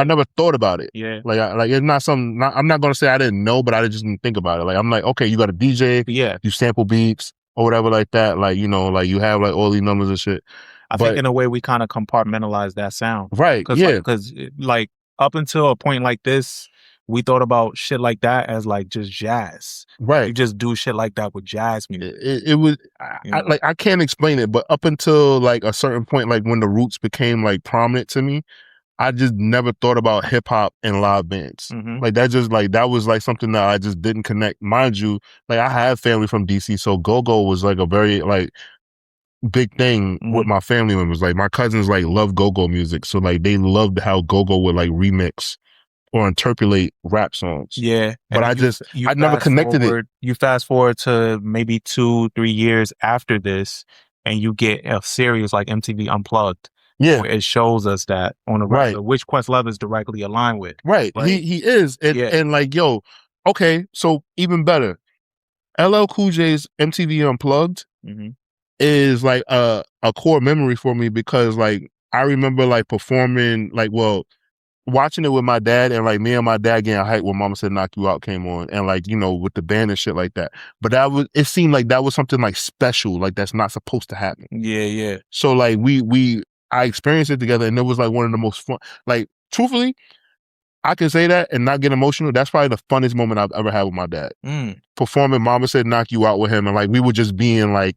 [SPEAKER 2] never thought about it.
[SPEAKER 1] Yeah.
[SPEAKER 2] Like it's not something. I'm not gonna say I didn't know, but I just didn't think about it. Like I'm like, okay, you got a DJ, you sample beats or whatever like that. Like like you have like all these numbers and shit.
[SPEAKER 1] I think in a way we kind of compartmentalize that sound.
[SPEAKER 2] Right.
[SPEAKER 1] Because like up until a point like this, we thought about shit like that as like just jazz.
[SPEAKER 2] Right.
[SPEAKER 1] You just do shit like that with jazz music.
[SPEAKER 2] It was I can't explain it, but up until like a certain point, like when the roots became like prominent to me, I just never thought about hip hop and live bands. Like that just like that was like something that I just didn't connect. Mind you, like I have family from DC, so go-go was like a very like big thing with my family members. Like my cousins like love go-go music, so like they loved how go-go would like remix or interpolate rap songs.
[SPEAKER 1] Yeah.
[SPEAKER 2] But I never connected it.
[SPEAKER 1] You fast forward to maybe 2-3 years after this, and you get a series like MTV Unplugged.
[SPEAKER 2] Yeah.
[SPEAKER 1] Where it shows us that on the regular, which Questlove is directly aligned with.
[SPEAKER 2] Right. He is. And like, yo, okay, so even better. LL Cool J's MTV Unplugged is like a core memory for me because like I remember like performing like watching it with my dad and like me and my dad getting hyped when Mama Said Knock You Out came on and like, you know, with the band and shit like that. But it seemed like that was something like special, like that's not supposed to happen.
[SPEAKER 1] Yeah.
[SPEAKER 2] So like I experienced it together and it was like one of the most fun, like truthfully, I can say that and not get emotional. That's probably the funnest moment I've ever had with my dad. Performing Mama Said Knock You Out with him and like we were just being like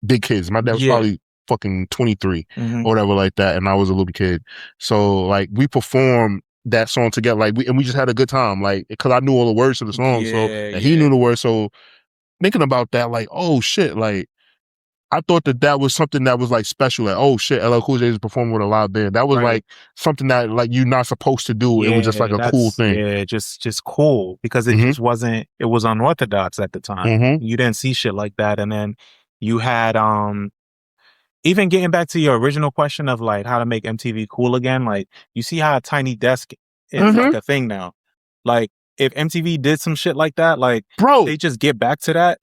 [SPEAKER 2] big kids. My dad was probably fucking 23 or whatever like that and I was a little kid. So like we performed that song together like we just had a good time like because I knew all the words to the song and he knew the words. So thinking about that like oh shit like I thought that was something that was like special. Like, oh shit, LL Cool J is performing with a live band. That was like something that like you're not supposed to do. It was just like a cool thing.
[SPEAKER 1] Yeah, just cool because it just wasn't. It was unorthodox at the time. You didn't see shit like that, and then you had even getting back to your original question of like how to make MTV cool again. Like you see how a Tiny Desk is like a thing now. Like if MTV did some shit like that, like
[SPEAKER 2] bro,
[SPEAKER 1] they just get back to that.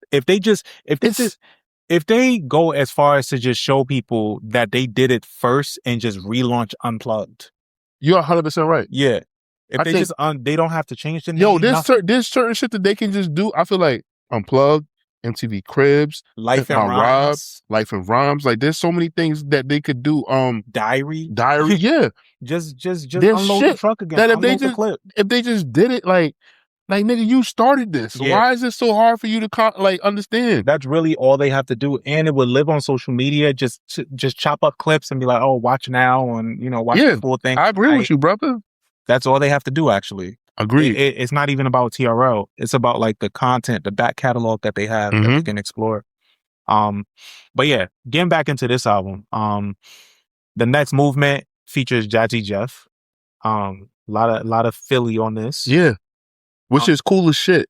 [SPEAKER 1] If they go as far as to just show people that they did it first and just relaunch Unplugged.
[SPEAKER 2] You're 100% right.
[SPEAKER 1] Yeah. If they don't have to change the name.
[SPEAKER 2] Yo, there's certain shit that they can just do. I feel like Unplugged, MTV Cribs,
[SPEAKER 1] Life and Rhymes.
[SPEAKER 2] Life and Rhymes. Like there's so many things that they could do.
[SPEAKER 1] Diary.
[SPEAKER 2] Yeah.
[SPEAKER 1] just unload the truck again.
[SPEAKER 2] That if they just did it like nigga, you started this. So why is it so hard for you to understand?
[SPEAKER 1] That's really all they have to do, and it would live on social media. Just chop up clips and be like, "Oh, watch now," and watch the full thing.
[SPEAKER 2] I agree with you, brother.
[SPEAKER 1] That's all they have to do, actually.
[SPEAKER 2] Agreed.
[SPEAKER 1] It's not even about TRL. It's about like the content, the back catalog that they have that they can explore. But yeah, getting back into this album, the next movement features Jazzy Jeff. Lot of Philly on this.
[SPEAKER 2] Yeah. Which is cool as shit.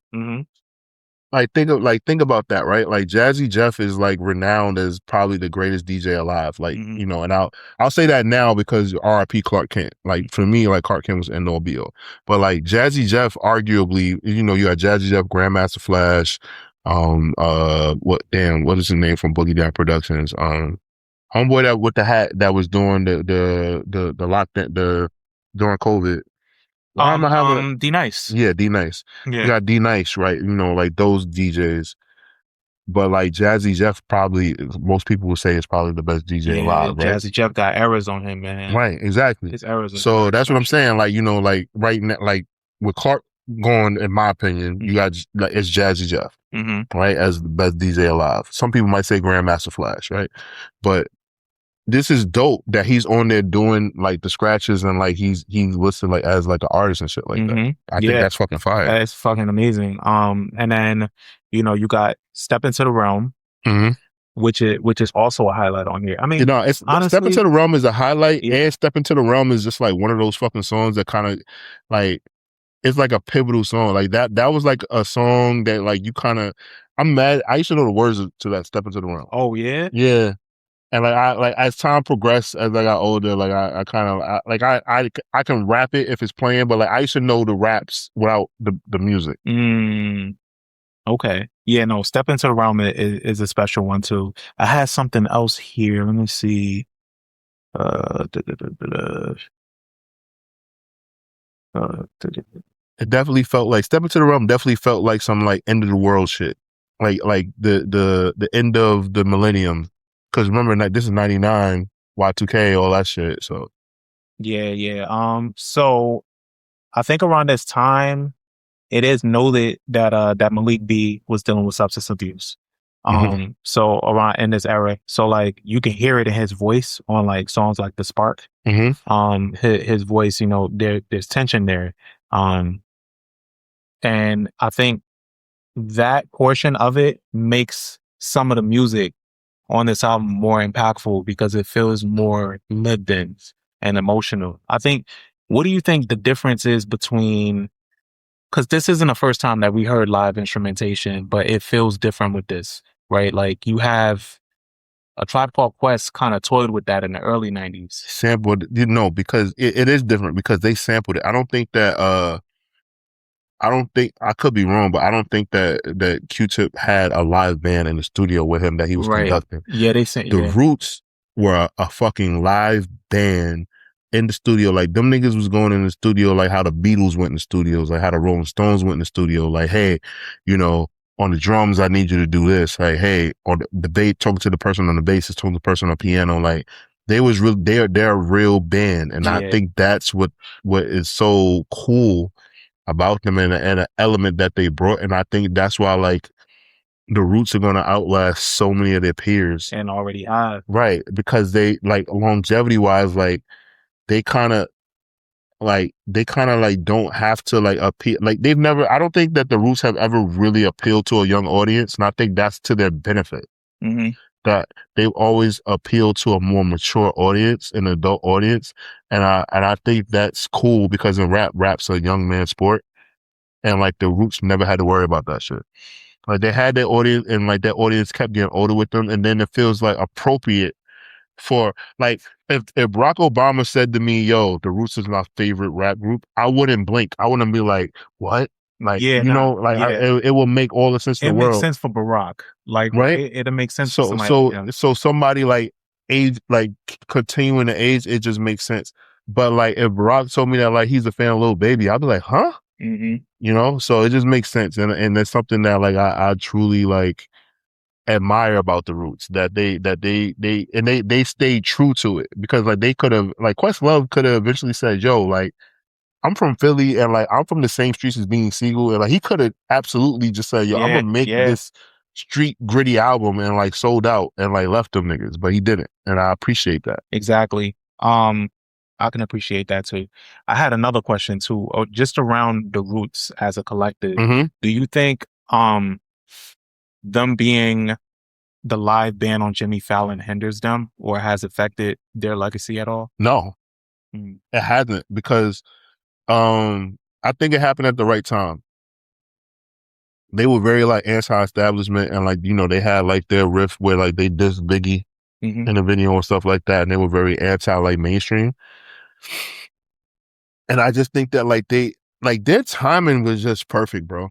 [SPEAKER 2] Like think about that, right? Like Jazzy Jeff is like renowned as probably the greatest DJ alive. Like, and I'll say that now because R.I.P. Clark Kent. Like for me, like Clark Kent was end all be all. But like Jazzy Jeff, arguably, you got Jazzy Jeff, Grandmaster Flash, what is his name from Boogie Down Productions? Homeboy that with the hat that was doing the lockdown during COVID.
[SPEAKER 1] D Nice.
[SPEAKER 2] Yeah, D Nice.
[SPEAKER 1] Yeah.
[SPEAKER 2] You got D Nice, right? Like those DJs. But like Jazzy Jeff probably, most people would say is probably the best DJ alive, right?
[SPEAKER 1] Jazzy Jeff got errors on him, man.
[SPEAKER 2] Right, exactly.
[SPEAKER 1] His errors.
[SPEAKER 2] So that's what I'm saying. Like, like right now, like with Clark going, in my opinion, you got like it's Jazzy Jeff, right? As the best DJ alive. Some people might say Grandmaster Flash, right? But this is dope that he's on there doing like the scratches and like he's listed like as like an artist and shit like that. I think that's fucking fire.
[SPEAKER 1] That's fucking amazing. And then you got Step Into the Realm, which is also a highlight on here. I mean,
[SPEAKER 2] it's honestly, Step Into the Realm is a highlight, and Step Into the Realm is just like one of those fucking songs that kind of like it's like a pivotal song. Like that was like a song that like you kind of. I'm mad. I used to know the words to that Step Into the Realm. Oh yeah, yeah. And like as time progressed, as I got older, like I kind of I can rap it if it's playing, but like I used to know the raps without the music.
[SPEAKER 1] Okay, yeah, no, Step Into the Realm is a special one too. I had something else here. Let me see.
[SPEAKER 2] It definitely felt like Step Into the Realm. Definitely felt like some like end of the world shit, like the end of the millennium. Because remember, this is 99. Y2K, all that shit. So
[SPEAKER 1] Yeah. So I think around this time, it is noted that Malik B was dealing with substance abuse. So around in this era, so like you can hear it in his voice on like songs like The Spark. His voice, there's tension there. And I think that portion of it makes some of the music on this album more impactful because it feels more lived in and emotional. I think, what do you think the difference is between, because this isn't the first time that we heard live instrumentation, but it feels different with this, right? Like you have A Tribe Called Quest kind of toyed with that in the early 90s.
[SPEAKER 2] Sampled, because it is different because they sampled it. I don't think, I could be wrong, but I don't think that Q-Tip had a live band in the studio with him that he was conducting.
[SPEAKER 1] Yeah, they said
[SPEAKER 2] the Roots were a fucking live band in the studio. Like them niggas was going in the studio like how the Beatles went in the studios, like how the Rolling Stones went in the studio. Like, hey, on the drums, I need you to do this. Like, hey, or the bass, talking to the person on the bass, talking to the person on the piano. Like, they was real. They're a real band, and I think that's what is so cool about them and an element that they brought. And I think that's why like the Roots are going to outlast so many of their peers,
[SPEAKER 1] and already have,
[SPEAKER 2] right? Because they like longevity wise, like they kind of don't have to like appeal. Like I don't think that the Roots have ever really appealed to a young audience. And I think that's to their benefit. That they've always appealed to a more mature audience, an adult audience. And I think that's cool because in rap's a young man sport. And like the Roots never had to worry about that shit. Like they had their audience and like that audience kept getting older with them. And then it feels like appropriate for like, if Barack Obama said to me, yo, the Roots is my favorite rap group, I wouldn't blink. I wouldn't be like, what? Like, it will make all the sense in the world.
[SPEAKER 1] It makes sense for Barack. Like,
[SPEAKER 2] right?
[SPEAKER 1] It'll make sense
[SPEAKER 2] so,
[SPEAKER 1] for somebody.
[SPEAKER 2] So somebody like age, like continuing to age, it just makes sense. But like if Barack told me that like he's a fan of Lil Baby, I'd be like, huh? So it just makes sense. And that's something that like I truly like admire about the Roots, that they stayed true to it, because like they could have, like Questlove could have eventually said, yo, like I'm from Philly and like I'm from the same streets as Beanie Siegel, and like he could have absolutely just said, yo, I'm gonna make this street gritty album and like sold out and like left them niggas, but he didn't, and I appreciate that.
[SPEAKER 1] Exactly. I can appreciate that too. I had another question too, just around the Roots as a collective. Do you think them being the live band on Jimmy Fallon hinders them or has affected their legacy at all?
[SPEAKER 2] No, it hasn't, because I think it happened at the right time. They were very like anti-establishment, and like, they had like their riff where like they dissed Biggie in the video and stuff like that, and they were very anti like mainstream. And I just think that like their timing was just perfect, bro.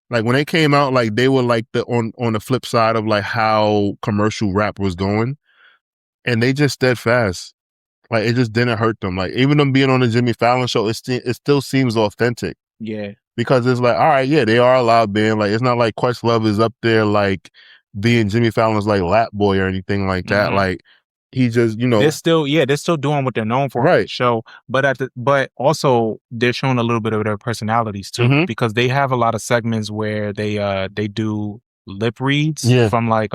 [SPEAKER 2] Like when they came out, like they were like on the flip side of like how commercial rap was going, and they just steadfast. Like it just didn't hurt them. Like even them being on the Jimmy Fallon show, it still seems authentic.
[SPEAKER 1] Yeah,
[SPEAKER 2] because it's like, all right, yeah, they are a loud band. Like it's not like Questlove is up there like being Jimmy Fallon's like lap boy or anything like that. Like he just,
[SPEAKER 1] they're still doing what they're known for on the show, but also they're showing a little bit of their personalities too, because they have a lot of segments where they do lip reads from like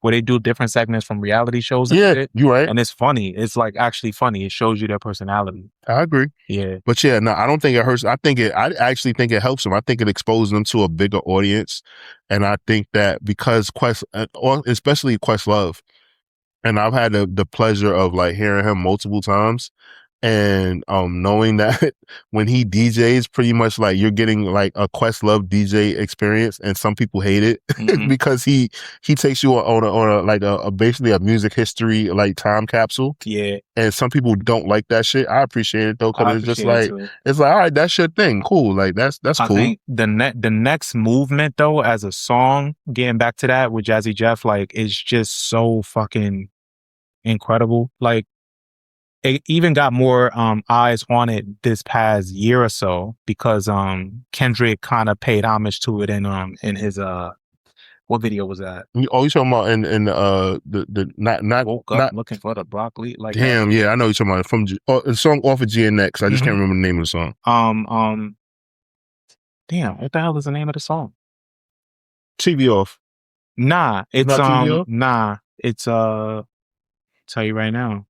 [SPEAKER 1] where they do different segments from reality shows and shit.
[SPEAKER 2] You're right.
[SPEAKER 1] And it's funny. It's like actually funny. It shows you their personality.
[SPEAKER 2] I agree.
[SPEAKER 1] Yeah.
[SPEAKER 2] But yeah, no, I don't think it hurts. I actually think it helps them. I think it exposes them to a bigger audience. And I think that because especially Questlove, and I've had the pleasure of like hearing him multiple times, and knowing that when he DJs, pretty much like you're getting like a Questlove DJ experience, and some people hate it because he takes you on a basically a music history like time capsule.
[SPEAKER 1] Yeah,
[SPEAKER 2] and some people don't like that shit. I appreciate it though, because it's just like it's like, all right, that's your thing, cool. Like that's cool. I
[SPEAKER 1] think the next movement though, as a song, getting back to that with Jazzy Jeff, like is just so fucking incredible. Like it even got more eyes on it this past year or so because Kendrick kind of paid homage to it in his What video was that?
[SPEAKER 2] You talking about in the not
[SPEAKER 1] woke up looking for the broccoli? Like
[SPEAKER 2] damn, yeah, I know you're talking about from a song off of GNX. I just can't remember the name of the song.
[SPEAKER 1] Damn, what the hell is the name of the song?
[SPEAKER 2] TV Off.
[SPEAKER 1] Nah, it's
[SPEAKER 2] not TV Off?
[SPEAKER 1] nah, it's tell you right now.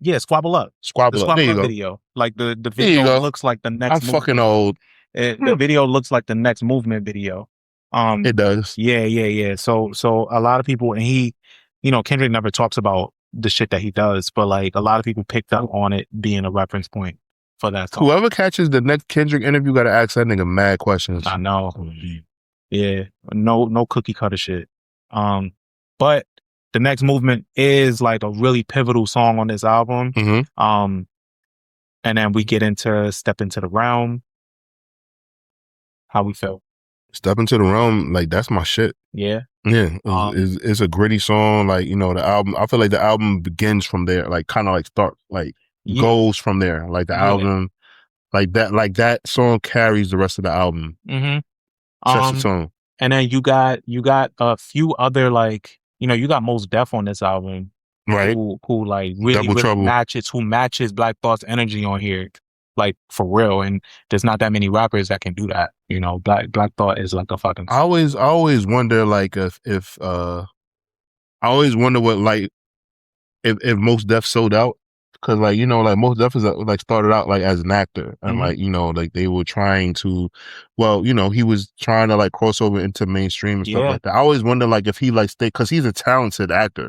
[SPEAKER 1] Yeah, Squabble Up.
[SPEAKER 2] Squabble Up. There you go.
[SPEAKER 1] Video. Like the video looks like the next.
[SPEAKER 2] I'm fucking old.
[SPEAKER 1] The video looks like the next movement video.
[SPEAKER 2] It does.
[SPEAKER 1] Yeah. So a lot of people, and he, Kendrick never talks about the shit that he does, but like a lot of people picked up on it being a reference point for that song.
[SPEAKER 2] Whoever catches the next Kendrick interview got to ask that nigga mad questions.
[SPEAKER 1] I know. Yeah, no cookie cutter shit. But the next movement is like a really pivotal song on this album. And then we get into Step Into the Realm. How we felt.
[SPEAKER 2] Step Into the Realm, like that's my shit.
[SPEAKER 1] Yeah.
[SPEAKER 2] Yeah. It's a gritty song. Like, the album, I feel like the album begins from there, like kind of like start, like goes from there. Like the album, like that song carries the rest of the album. Sets the tone.
[SPEAKER 1] And then you got a few other, like, you got Mos Def on this album.
[SPEAKER 2] Right.
[SPEAKER 1] Who like really matches Black Thought's energy on here. Like for real, and there's not that many rappers that can do that. Black Thought is like a fucking.
[SPEAKER 2] I always wonder, like, if I always wonder what, like, if Mos Def sold out, because like like Mos Def is like started out like as an actor, and like like they were trying to, well, he was trying to like cross over into mainstream and stuff like that. I always wonder like if he like stayed, because he's a talented actor.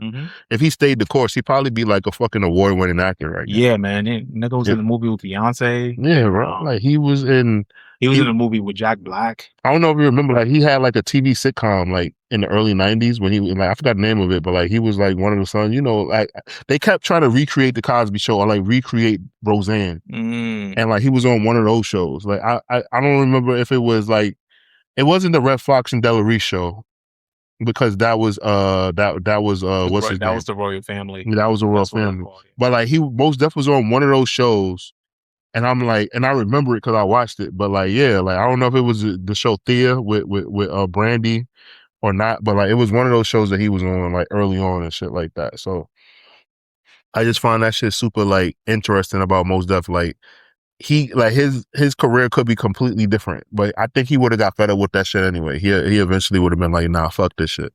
[SPEAKER 2] If he stayed the course, he'd probably be like a fucking award-winning actor right now.
[SPEAKER 1] Yeah, man. Nigga was in the movie with Beyonce.
[SPEAKER 2] Yeah, right. Like he was in
[SPEAKER 1] a movie with Jack Black.
[SPEAKER 2] I don't know if you remember, like he had like a TV sitcom like in the early 90s when he, like, I forgot the name of it, but like he was like one of the sons, like they kept trying to recreate the Cosby Show or like recreate Roseanne. And like he was on one of those shows. Like I don't remember if it was like, it wasn't the Red Fox and Delarice show, because that was what's his name?
[SPEAKER 1] That was the Royal Family.
[SPEAKER 2] That was the Royal Family. But like Mos Def was on one of those shows. And I'm like, and I remember it because I watched it, but like, yeah, like I don't know if it was the show Thea with Brandy or not, but like it was one of those shows that he was on like early on and shit like that. So I just find that shit super like interesting about Mos Def. Like he, like his career could be completely different, but I think he would have got fed up with that shit anyway. He eventually would have been like, nah, fuck this shit.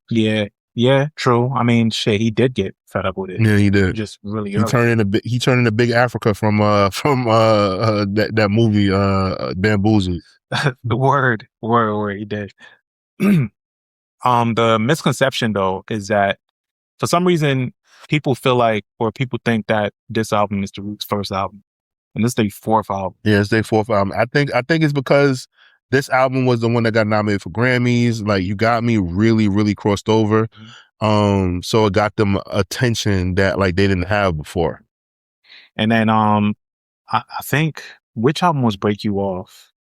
[SPEAKER 1] Yeah, true. I mean, shit, he did get fed up with it.
[SPEAKER 2] Yeah, he did.
[SPEAKER 1] Just really
[SPEAKER 2] he turned into Big Africa from that movie Bamboozled.
[SPEAKER 1] The word, he did. The misconception though is that for some reason people feel like, or people think that this album is the Roots' first album, and this is their fourth album.
[SPEAKER 2] Yeah, it's their fourth album. I think it's because this album was the one that got nominated for Grammys. Like You Got Me really, really crossed over. So it got them attention that like they didn't have before.
[SPEAKER 1] And then I think, which album was Break You Off?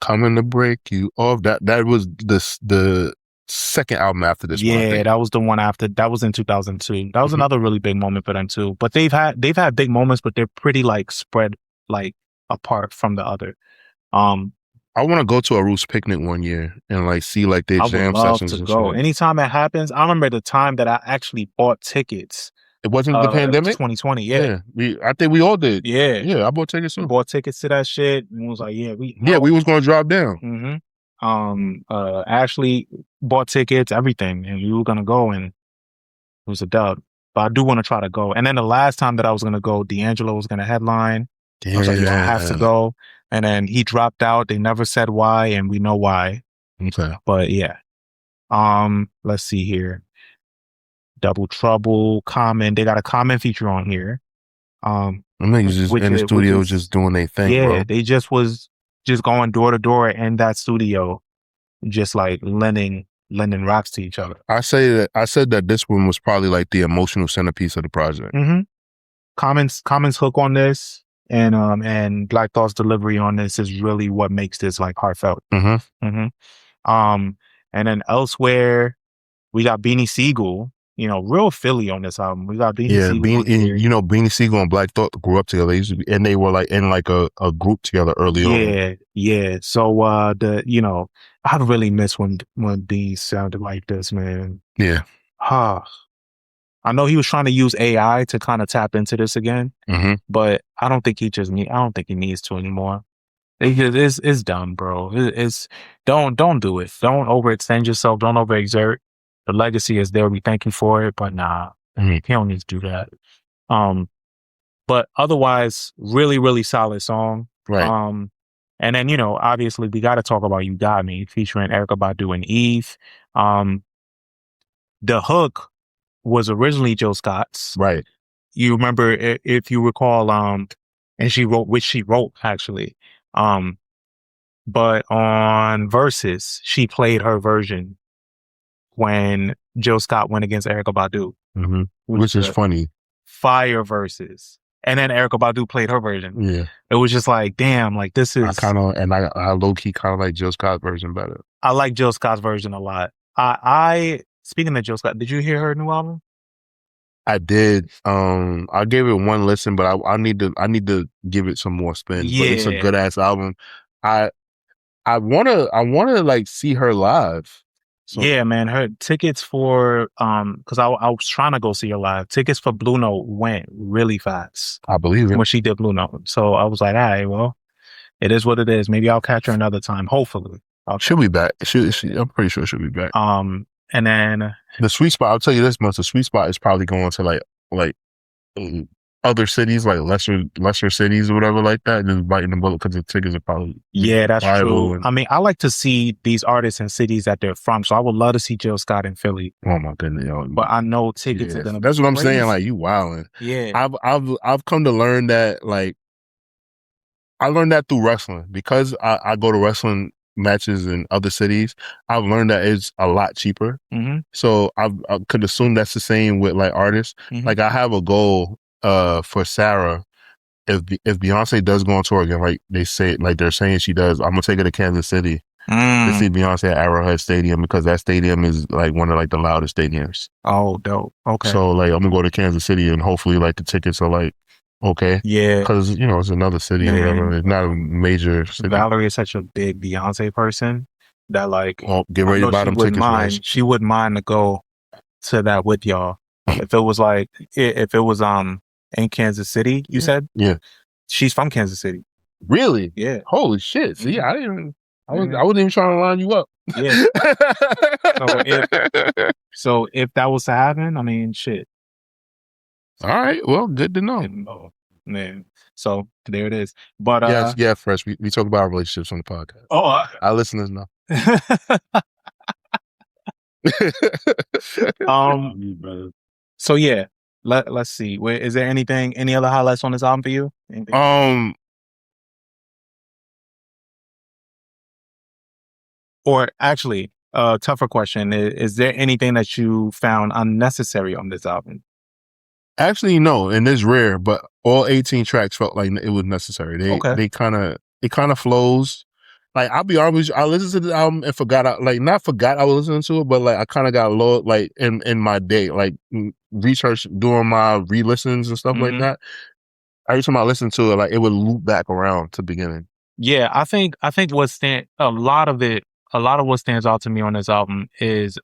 [SPEAKER 2] Coming to Break You Off. That was the second album after this one.
[SPEAKER 1] Yeah, that was the one after. That was in 2002. That was another really big moment for them too. But they've had big moments, but they're pretty like spread like apart from the other.
[SPEAKER 2] I want to go to a Roots picnic one year and like see like their jam sessions.
[SPEAKER 1] To go. Anytime it happens. I remember the time that I actually bought tickets.
[SPEAKER 2] It wasn't the pandemic?
[SPEAKER 1] 2020, yeah.
[SPEAKER 2] I think we all did.
[SPEAKER 1] Yeah.
[SPEAKER 2] I bought tickets too.
[SPEAKER 1] Bought tickets to that shit and was like, we
[SPEAKER 2] was going to drop down.
[SPEAKER 1] Ashley bought tickets, everything, and we were going to go, and it was a dub. But I do want to try to go. And then the last time that I was going to go, D'Angelo was going to headline. I was like, I have to go. And then he dropped out. They never said why, and we know why.
[SPEAKER 2] Okay.
[SPEAKER 1] But yeah. Let's see here. Double Trouble, Common. They got a Common feature on here.
[SPEAKER 2] Niggas just in the studio just doing their thing.
[SPEAKER 1] Yeah,
[SPEAKER 2] bro.
[SPEAKER 1] they just was just going door to door in that studio, just like lending raps to each other.
[SPEAKER 2] I said that this one was probably like the emotional centerpiece of the project.
[SPEAKER 1] Common's hook on this and Black Thought's delivery on this is really what makes this like heartfelt. And then elsewhere we got Beanie Siegel. real Philly on this album. We got Beanie
[SPEAKER 2] Yeah,
[SPEAKER 1] Siegel.
[SPEAKER 2] Beanie Siegel and Black Thought grew up together. They used to be, and they were like in like a group together early on.
[SPEAKER 1] Yeah. So I really miss when Beanie sounded like this, man.
[SPEAKER 2] Yeah.
[SPEAKER 1] I know he was trying to use AI to kind of tap into this again, but I don't think he needs to anymore. It's done, bro. Don't do it. Don't overextend yourself. Don't overexert. The legacy is there. We thank you for it, but nah, he don't need to do that. But otherwise, really, really solid song.
[SPEAKER 2] Right.
[SPEAKER 1] And then obviously we got to talk about "You Got Me" featuring Erykah Badu and Eve. The hook was originally Jill Scott's.
[SPEAKER 2] Right.
[SPEAKER 1] You remember, if you recall, and she wrote actually. But on Versus, she played her version when Jill Scott went against Erykah Badu.
[SPEAKER 2] Which is funny.
[SPEAKER 1] Fire Versus. And then Erykah Badu played her version. Yeah. It was just like, damn, like this is...
[SPEAKER 2] I low-key kind of like Jill Scott's version better.
[SPEAKER 1] I like Jill Scott's version a lot. Speaking of Jill Scott, did you hear her new album?
[SPEAKER 2] I did. I gave it one listen, but I need to give it some more spins. Yeah. But it's a good ass album. I wanna like see her live.
[SPEAKER 1] So. Yeah, man. Her tickets for because I was trying to go see her live. Tickets for Blue Note went really fast.
[SPEAKER 2] I believe it.
[SPEAKER 1] When she did Blue Note. So I was like, all right, well, it is what it is. Maybe I'll catch her another time. Hopefully.
[SPEAKER 2] She'll be back. I'm pretty sure she'll be back.
[SPEAKER 1] And then
[SPEAKER 2] the sweet spot, I'll tell you this much, the sweet spot is probably going to like other cities, like lesser cities or whatever like that, and just biting the bullet because the tickets are probably
[SPEAKER 1] that's true. I mean, I like to see these artists in cities that they're from, so I would love to see Jill Scott in Philly.
[SPEAKER 2] Oh my goodness, yo.
[SPEAKER 1] But I know tickets are gonna.
[SPEAKER 2] That's what I'm saying. Like, you wilding.
[SPEAKER 1] Yeah,
[SPEAKER 2] I've come to learn that, like, I learned that through wrestling because I go to wrestling matches in other cities. I've learned that it's a lot cheaper. So I could assume that's the same with like artists. Like, I have a goal for Sarah. If Beyonce does go on tour again, like they say, like they're saying she does, I'm gonna take her to Kansas City to see Beyonce at Arrowhead Stadium, because that stadium is like one of like the loudest stadiums.
[SPEAKER 1] Oh, dope. Okay.
[SPEAKER 2] So like I'm gonna go to Kansas City, and hopefully like the tickets are like okay.
[SPEAKER 1] Yeah.
[SPEAKER 2] Because it's another city or whatever. It's not a major city.
[SPEAKER 1] Valerie is such a big Beyonce person that like
[SPEAKER 2] get ready to buy them tickets.
[SPEAKER 1] She wouldn't mind to go to that with y'all. If it was in Kansas City, you said?
[SPEAKER 2] Yeah. She's
[SPEAKER 1] from Kansas City.
[SPEAKER 2] Really?
[SPEAKER 1] Yeah.
[SPEAKER 2] Holy shit. See, I wasn't even trying to line you up.
[SPEAKER 1] Yeah. So if that was to happen, I mean, shit.
[SPEAKER 2] All right. Well, good to know.
[SPEAKER 1] Oh, man. So there it is. But
[SPEAKER 2] Fresh. We talk about our relationships on the podcast.
[SPEAKER 1] Oh,
[SPEAKER 2] our listeners know.
[SPEAKER 1] So yeah. Let's see. Is there any other highlights on this album for you? Anything? Or actually, tougher question. Is there anything that you found unnecessary on this album?
[SPEAKER 2] Actually, no, and it's rare, but all 18 tracks felt like it was necessary. It kind of flows. Like, I'll be honest with you, I listened to the album and not forgot I was listening to it, but like I kind of got low like in my day, like research, doing my re-listens and stuff like that. Every time I listen to it, like it would loop back around to the beginning.
[SPEAKER 1] Yeah, I think a lot of what stands out to me on this album is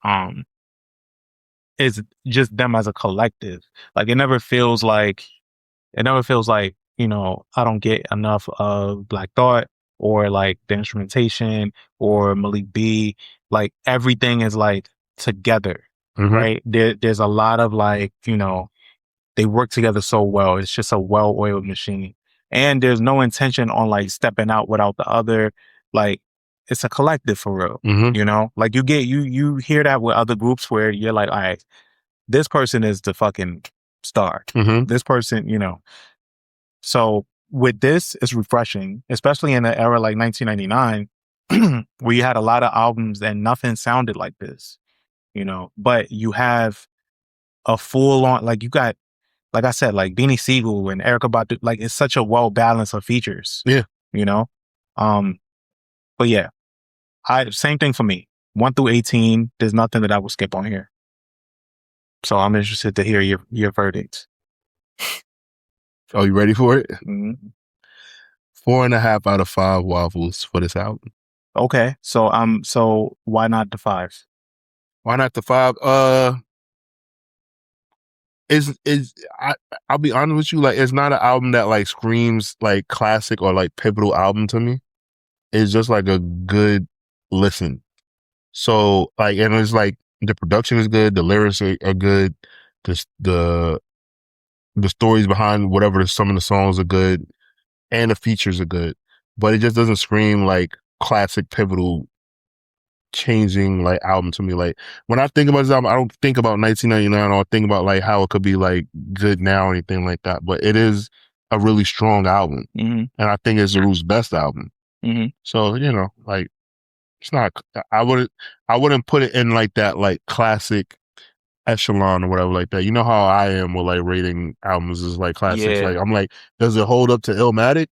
[SPEAKER 1] just them as a collective. Like it never feels like I don't get enough of Black Thought or like the instrumentation or Malik B. Like everything is like together, right? There's a lot of like, they work together so well. It's just a well-oiled machine. And there's no intention on like stepping out without the other. Like it's a collective for real, like you hear that with other groups where you're like, all right, this person is the fucking star. This person, So with this, it's refreshing, especially in an era like 1999, where you had a lot of albums and nothing sounded like this, but you have a full on, like you got, like I said, like Beanie Siegel and Erykah Badu, like it's such a well balance of features.
[SPEAKER 2] Yeah.
[SPEAKER 1] But yeah, same thing for me. 1 through 18, there's nothing that I would skip on here. So I'm interested to hear your verdict.
[SPEAKER 2] Oh, you ready for it?
[SPEAKER 1] Mm-hmm.
[SPEAKER 2] 4.5 out of 5 waffles for this album.
[SPEAKER 1] Okay, so why not the 5?
[SPEAKER 2] Why not the 5? I'll be honest with you, like it's not an album that like screams like classic or like pivotal album to me. It's just like a good listen. So like, and it's like the production is good, the lyrics are good, the stories behind whatever some of the songs are good, and the features are good, but it just doesn't scream like classic pivotal changing like album to me. Like when I think about this album, I don't think about 1999 or think about like how it could be like good now or anything like that. But it is a really strong album, and I think it's Ruth's best album. So you know, like it's not. I wouldn't put it in like that like classic echelon or whatever like that. You know how I am with like rating albums is like classics.
[SPEAKER 1] Yeah.
[SPEAKER 2] Like I'm like, does it hold up to Illmatic?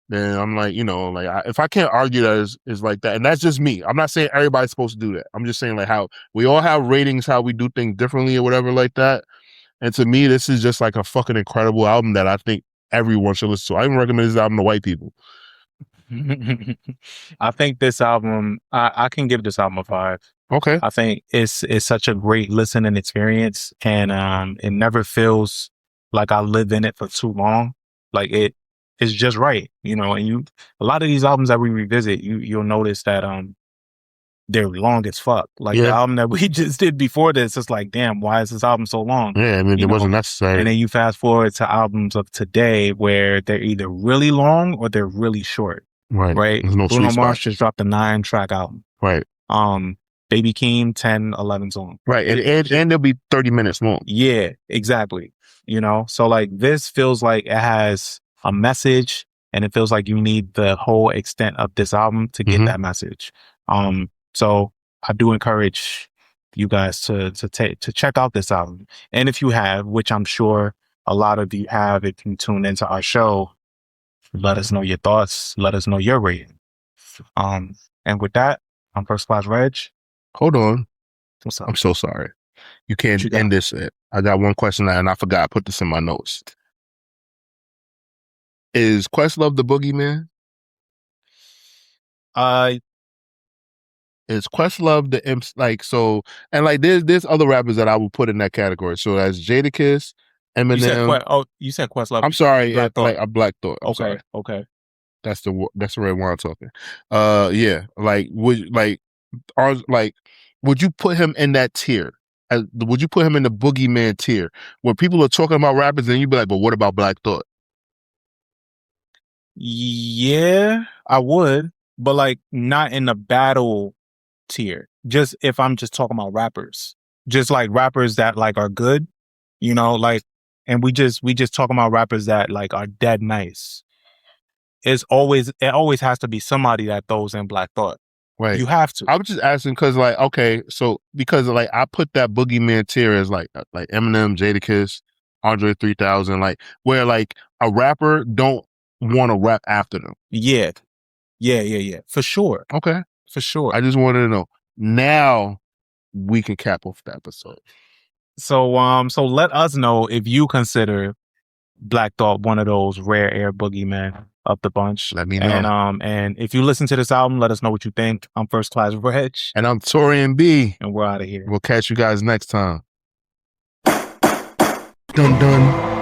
[SPEAKER 2] Then I'm like, you know, like if I can't argue that is like that, and that's just me. I'm not saying everybody's supposed to do that. I'm just saying like how we all have ratings, how we do things differently or whatever like that. And to me, this is just like a fucking incredible album that I think everyone should listen to. I even recommend this album to white people.
[SPEAKER 1] I think this album, I can give this album a 5.
[SPEAKER 2] Okay.
[SPEAKER 1] I think it's such a great listening experience, and it never feels like I live in it for too long. Like it's just right, you know. And a lot of these albums that we revisit, you'll notice that they're long as fuck. Like the album that we just did before this, it's like, damn, why is this album so long?
[SPEAKER 2] Yeah, I mean, it wasn't necessary.
[SPEAKER 1] And then you fast forward to albums of today where they're either really long or they're really short. Right.
[SPEAKER 2] No
[SPEAKER 1] Bruno Mars just dropped a 9-track album.
[SPEAKER 2] Right.
[SPEAKER 1] Baby Keem 10, 11 songs.
[SPEAKER 2] Right. And they'll be 30 minutes long.
[SPEAKER 1] Yeah, exactly. You know, so like this feels like it has a message, and it feels like you need the whole extent of this album to get that message. So I do encourage you guys to check out this album. And if you have, which I'm sure a lot of you have, if you tune into our show, let us know your thoughts. Let us know your rating. And with that, I'm First Class Reg.
[SPEAKER 2] Hold on.
[SPEAKER 1] What's up?
[SPEAKER 2] I'm so sorry. You can't end this. I got one question and I forgot. I put this in my notes. Is Questlove the boogeyman? Is Questlove the imp? Like so, and like there's other rappers that I would put in that category. So that's Jadakiss, Eminem.
[SPEAKER 1] You said Questlove.
[SPEAKER 2] I'm sorry,
[SPEAKER 1] Black Thought.
[SPEAKER 2] like a Black Thought.
[SPEAKER 1] Okay.
[SPEAKER 2] That's the right one I'm talking. Yeah. Like would you put him in that tier? Would you put him in the boogeyman tier where people are talking about rappers and you be like, but what about Black Thought?
[SPEAKER 1] Yeah, I would, but like not in the battle tier. Just if I'm just talking about rappers, just like rappers that like are good, you know, like, and we just talking about rappers that like are dead nice. It always has to be somebody that throws in Black Thought.
[SPEAKER 2] Right.
[SPEAKER 1] You have to.
[SPEAKER 2] I was just asking because like, okay, so because like I put that boogeyman tier as like Eminem, Jadakiss, Andre 3000, like where like a rapper don't want to rap after them.
[SPEAKER 1] Yeah. For sure.
[SPEAKER 2] Okay.
[SPEAKER 1] For sure.
[SPEAKER 2] I just wanted to know. Now we can cap off the episode.
[SPEAKER 1] So let us know if you consider Black Thought one of those rare air boogeymen of the bunch.
[SPEAKER 2] Let me know.
[SPEAKER 1] And if you listen to this album, let us know what you think. I'm First Class Reg.
[SPEAKER 2] And I'm Taurian B.
[SPEAKER 1] And we're out of here.
[SPEAKER 2] We'll catch you guys next time. Dun dun.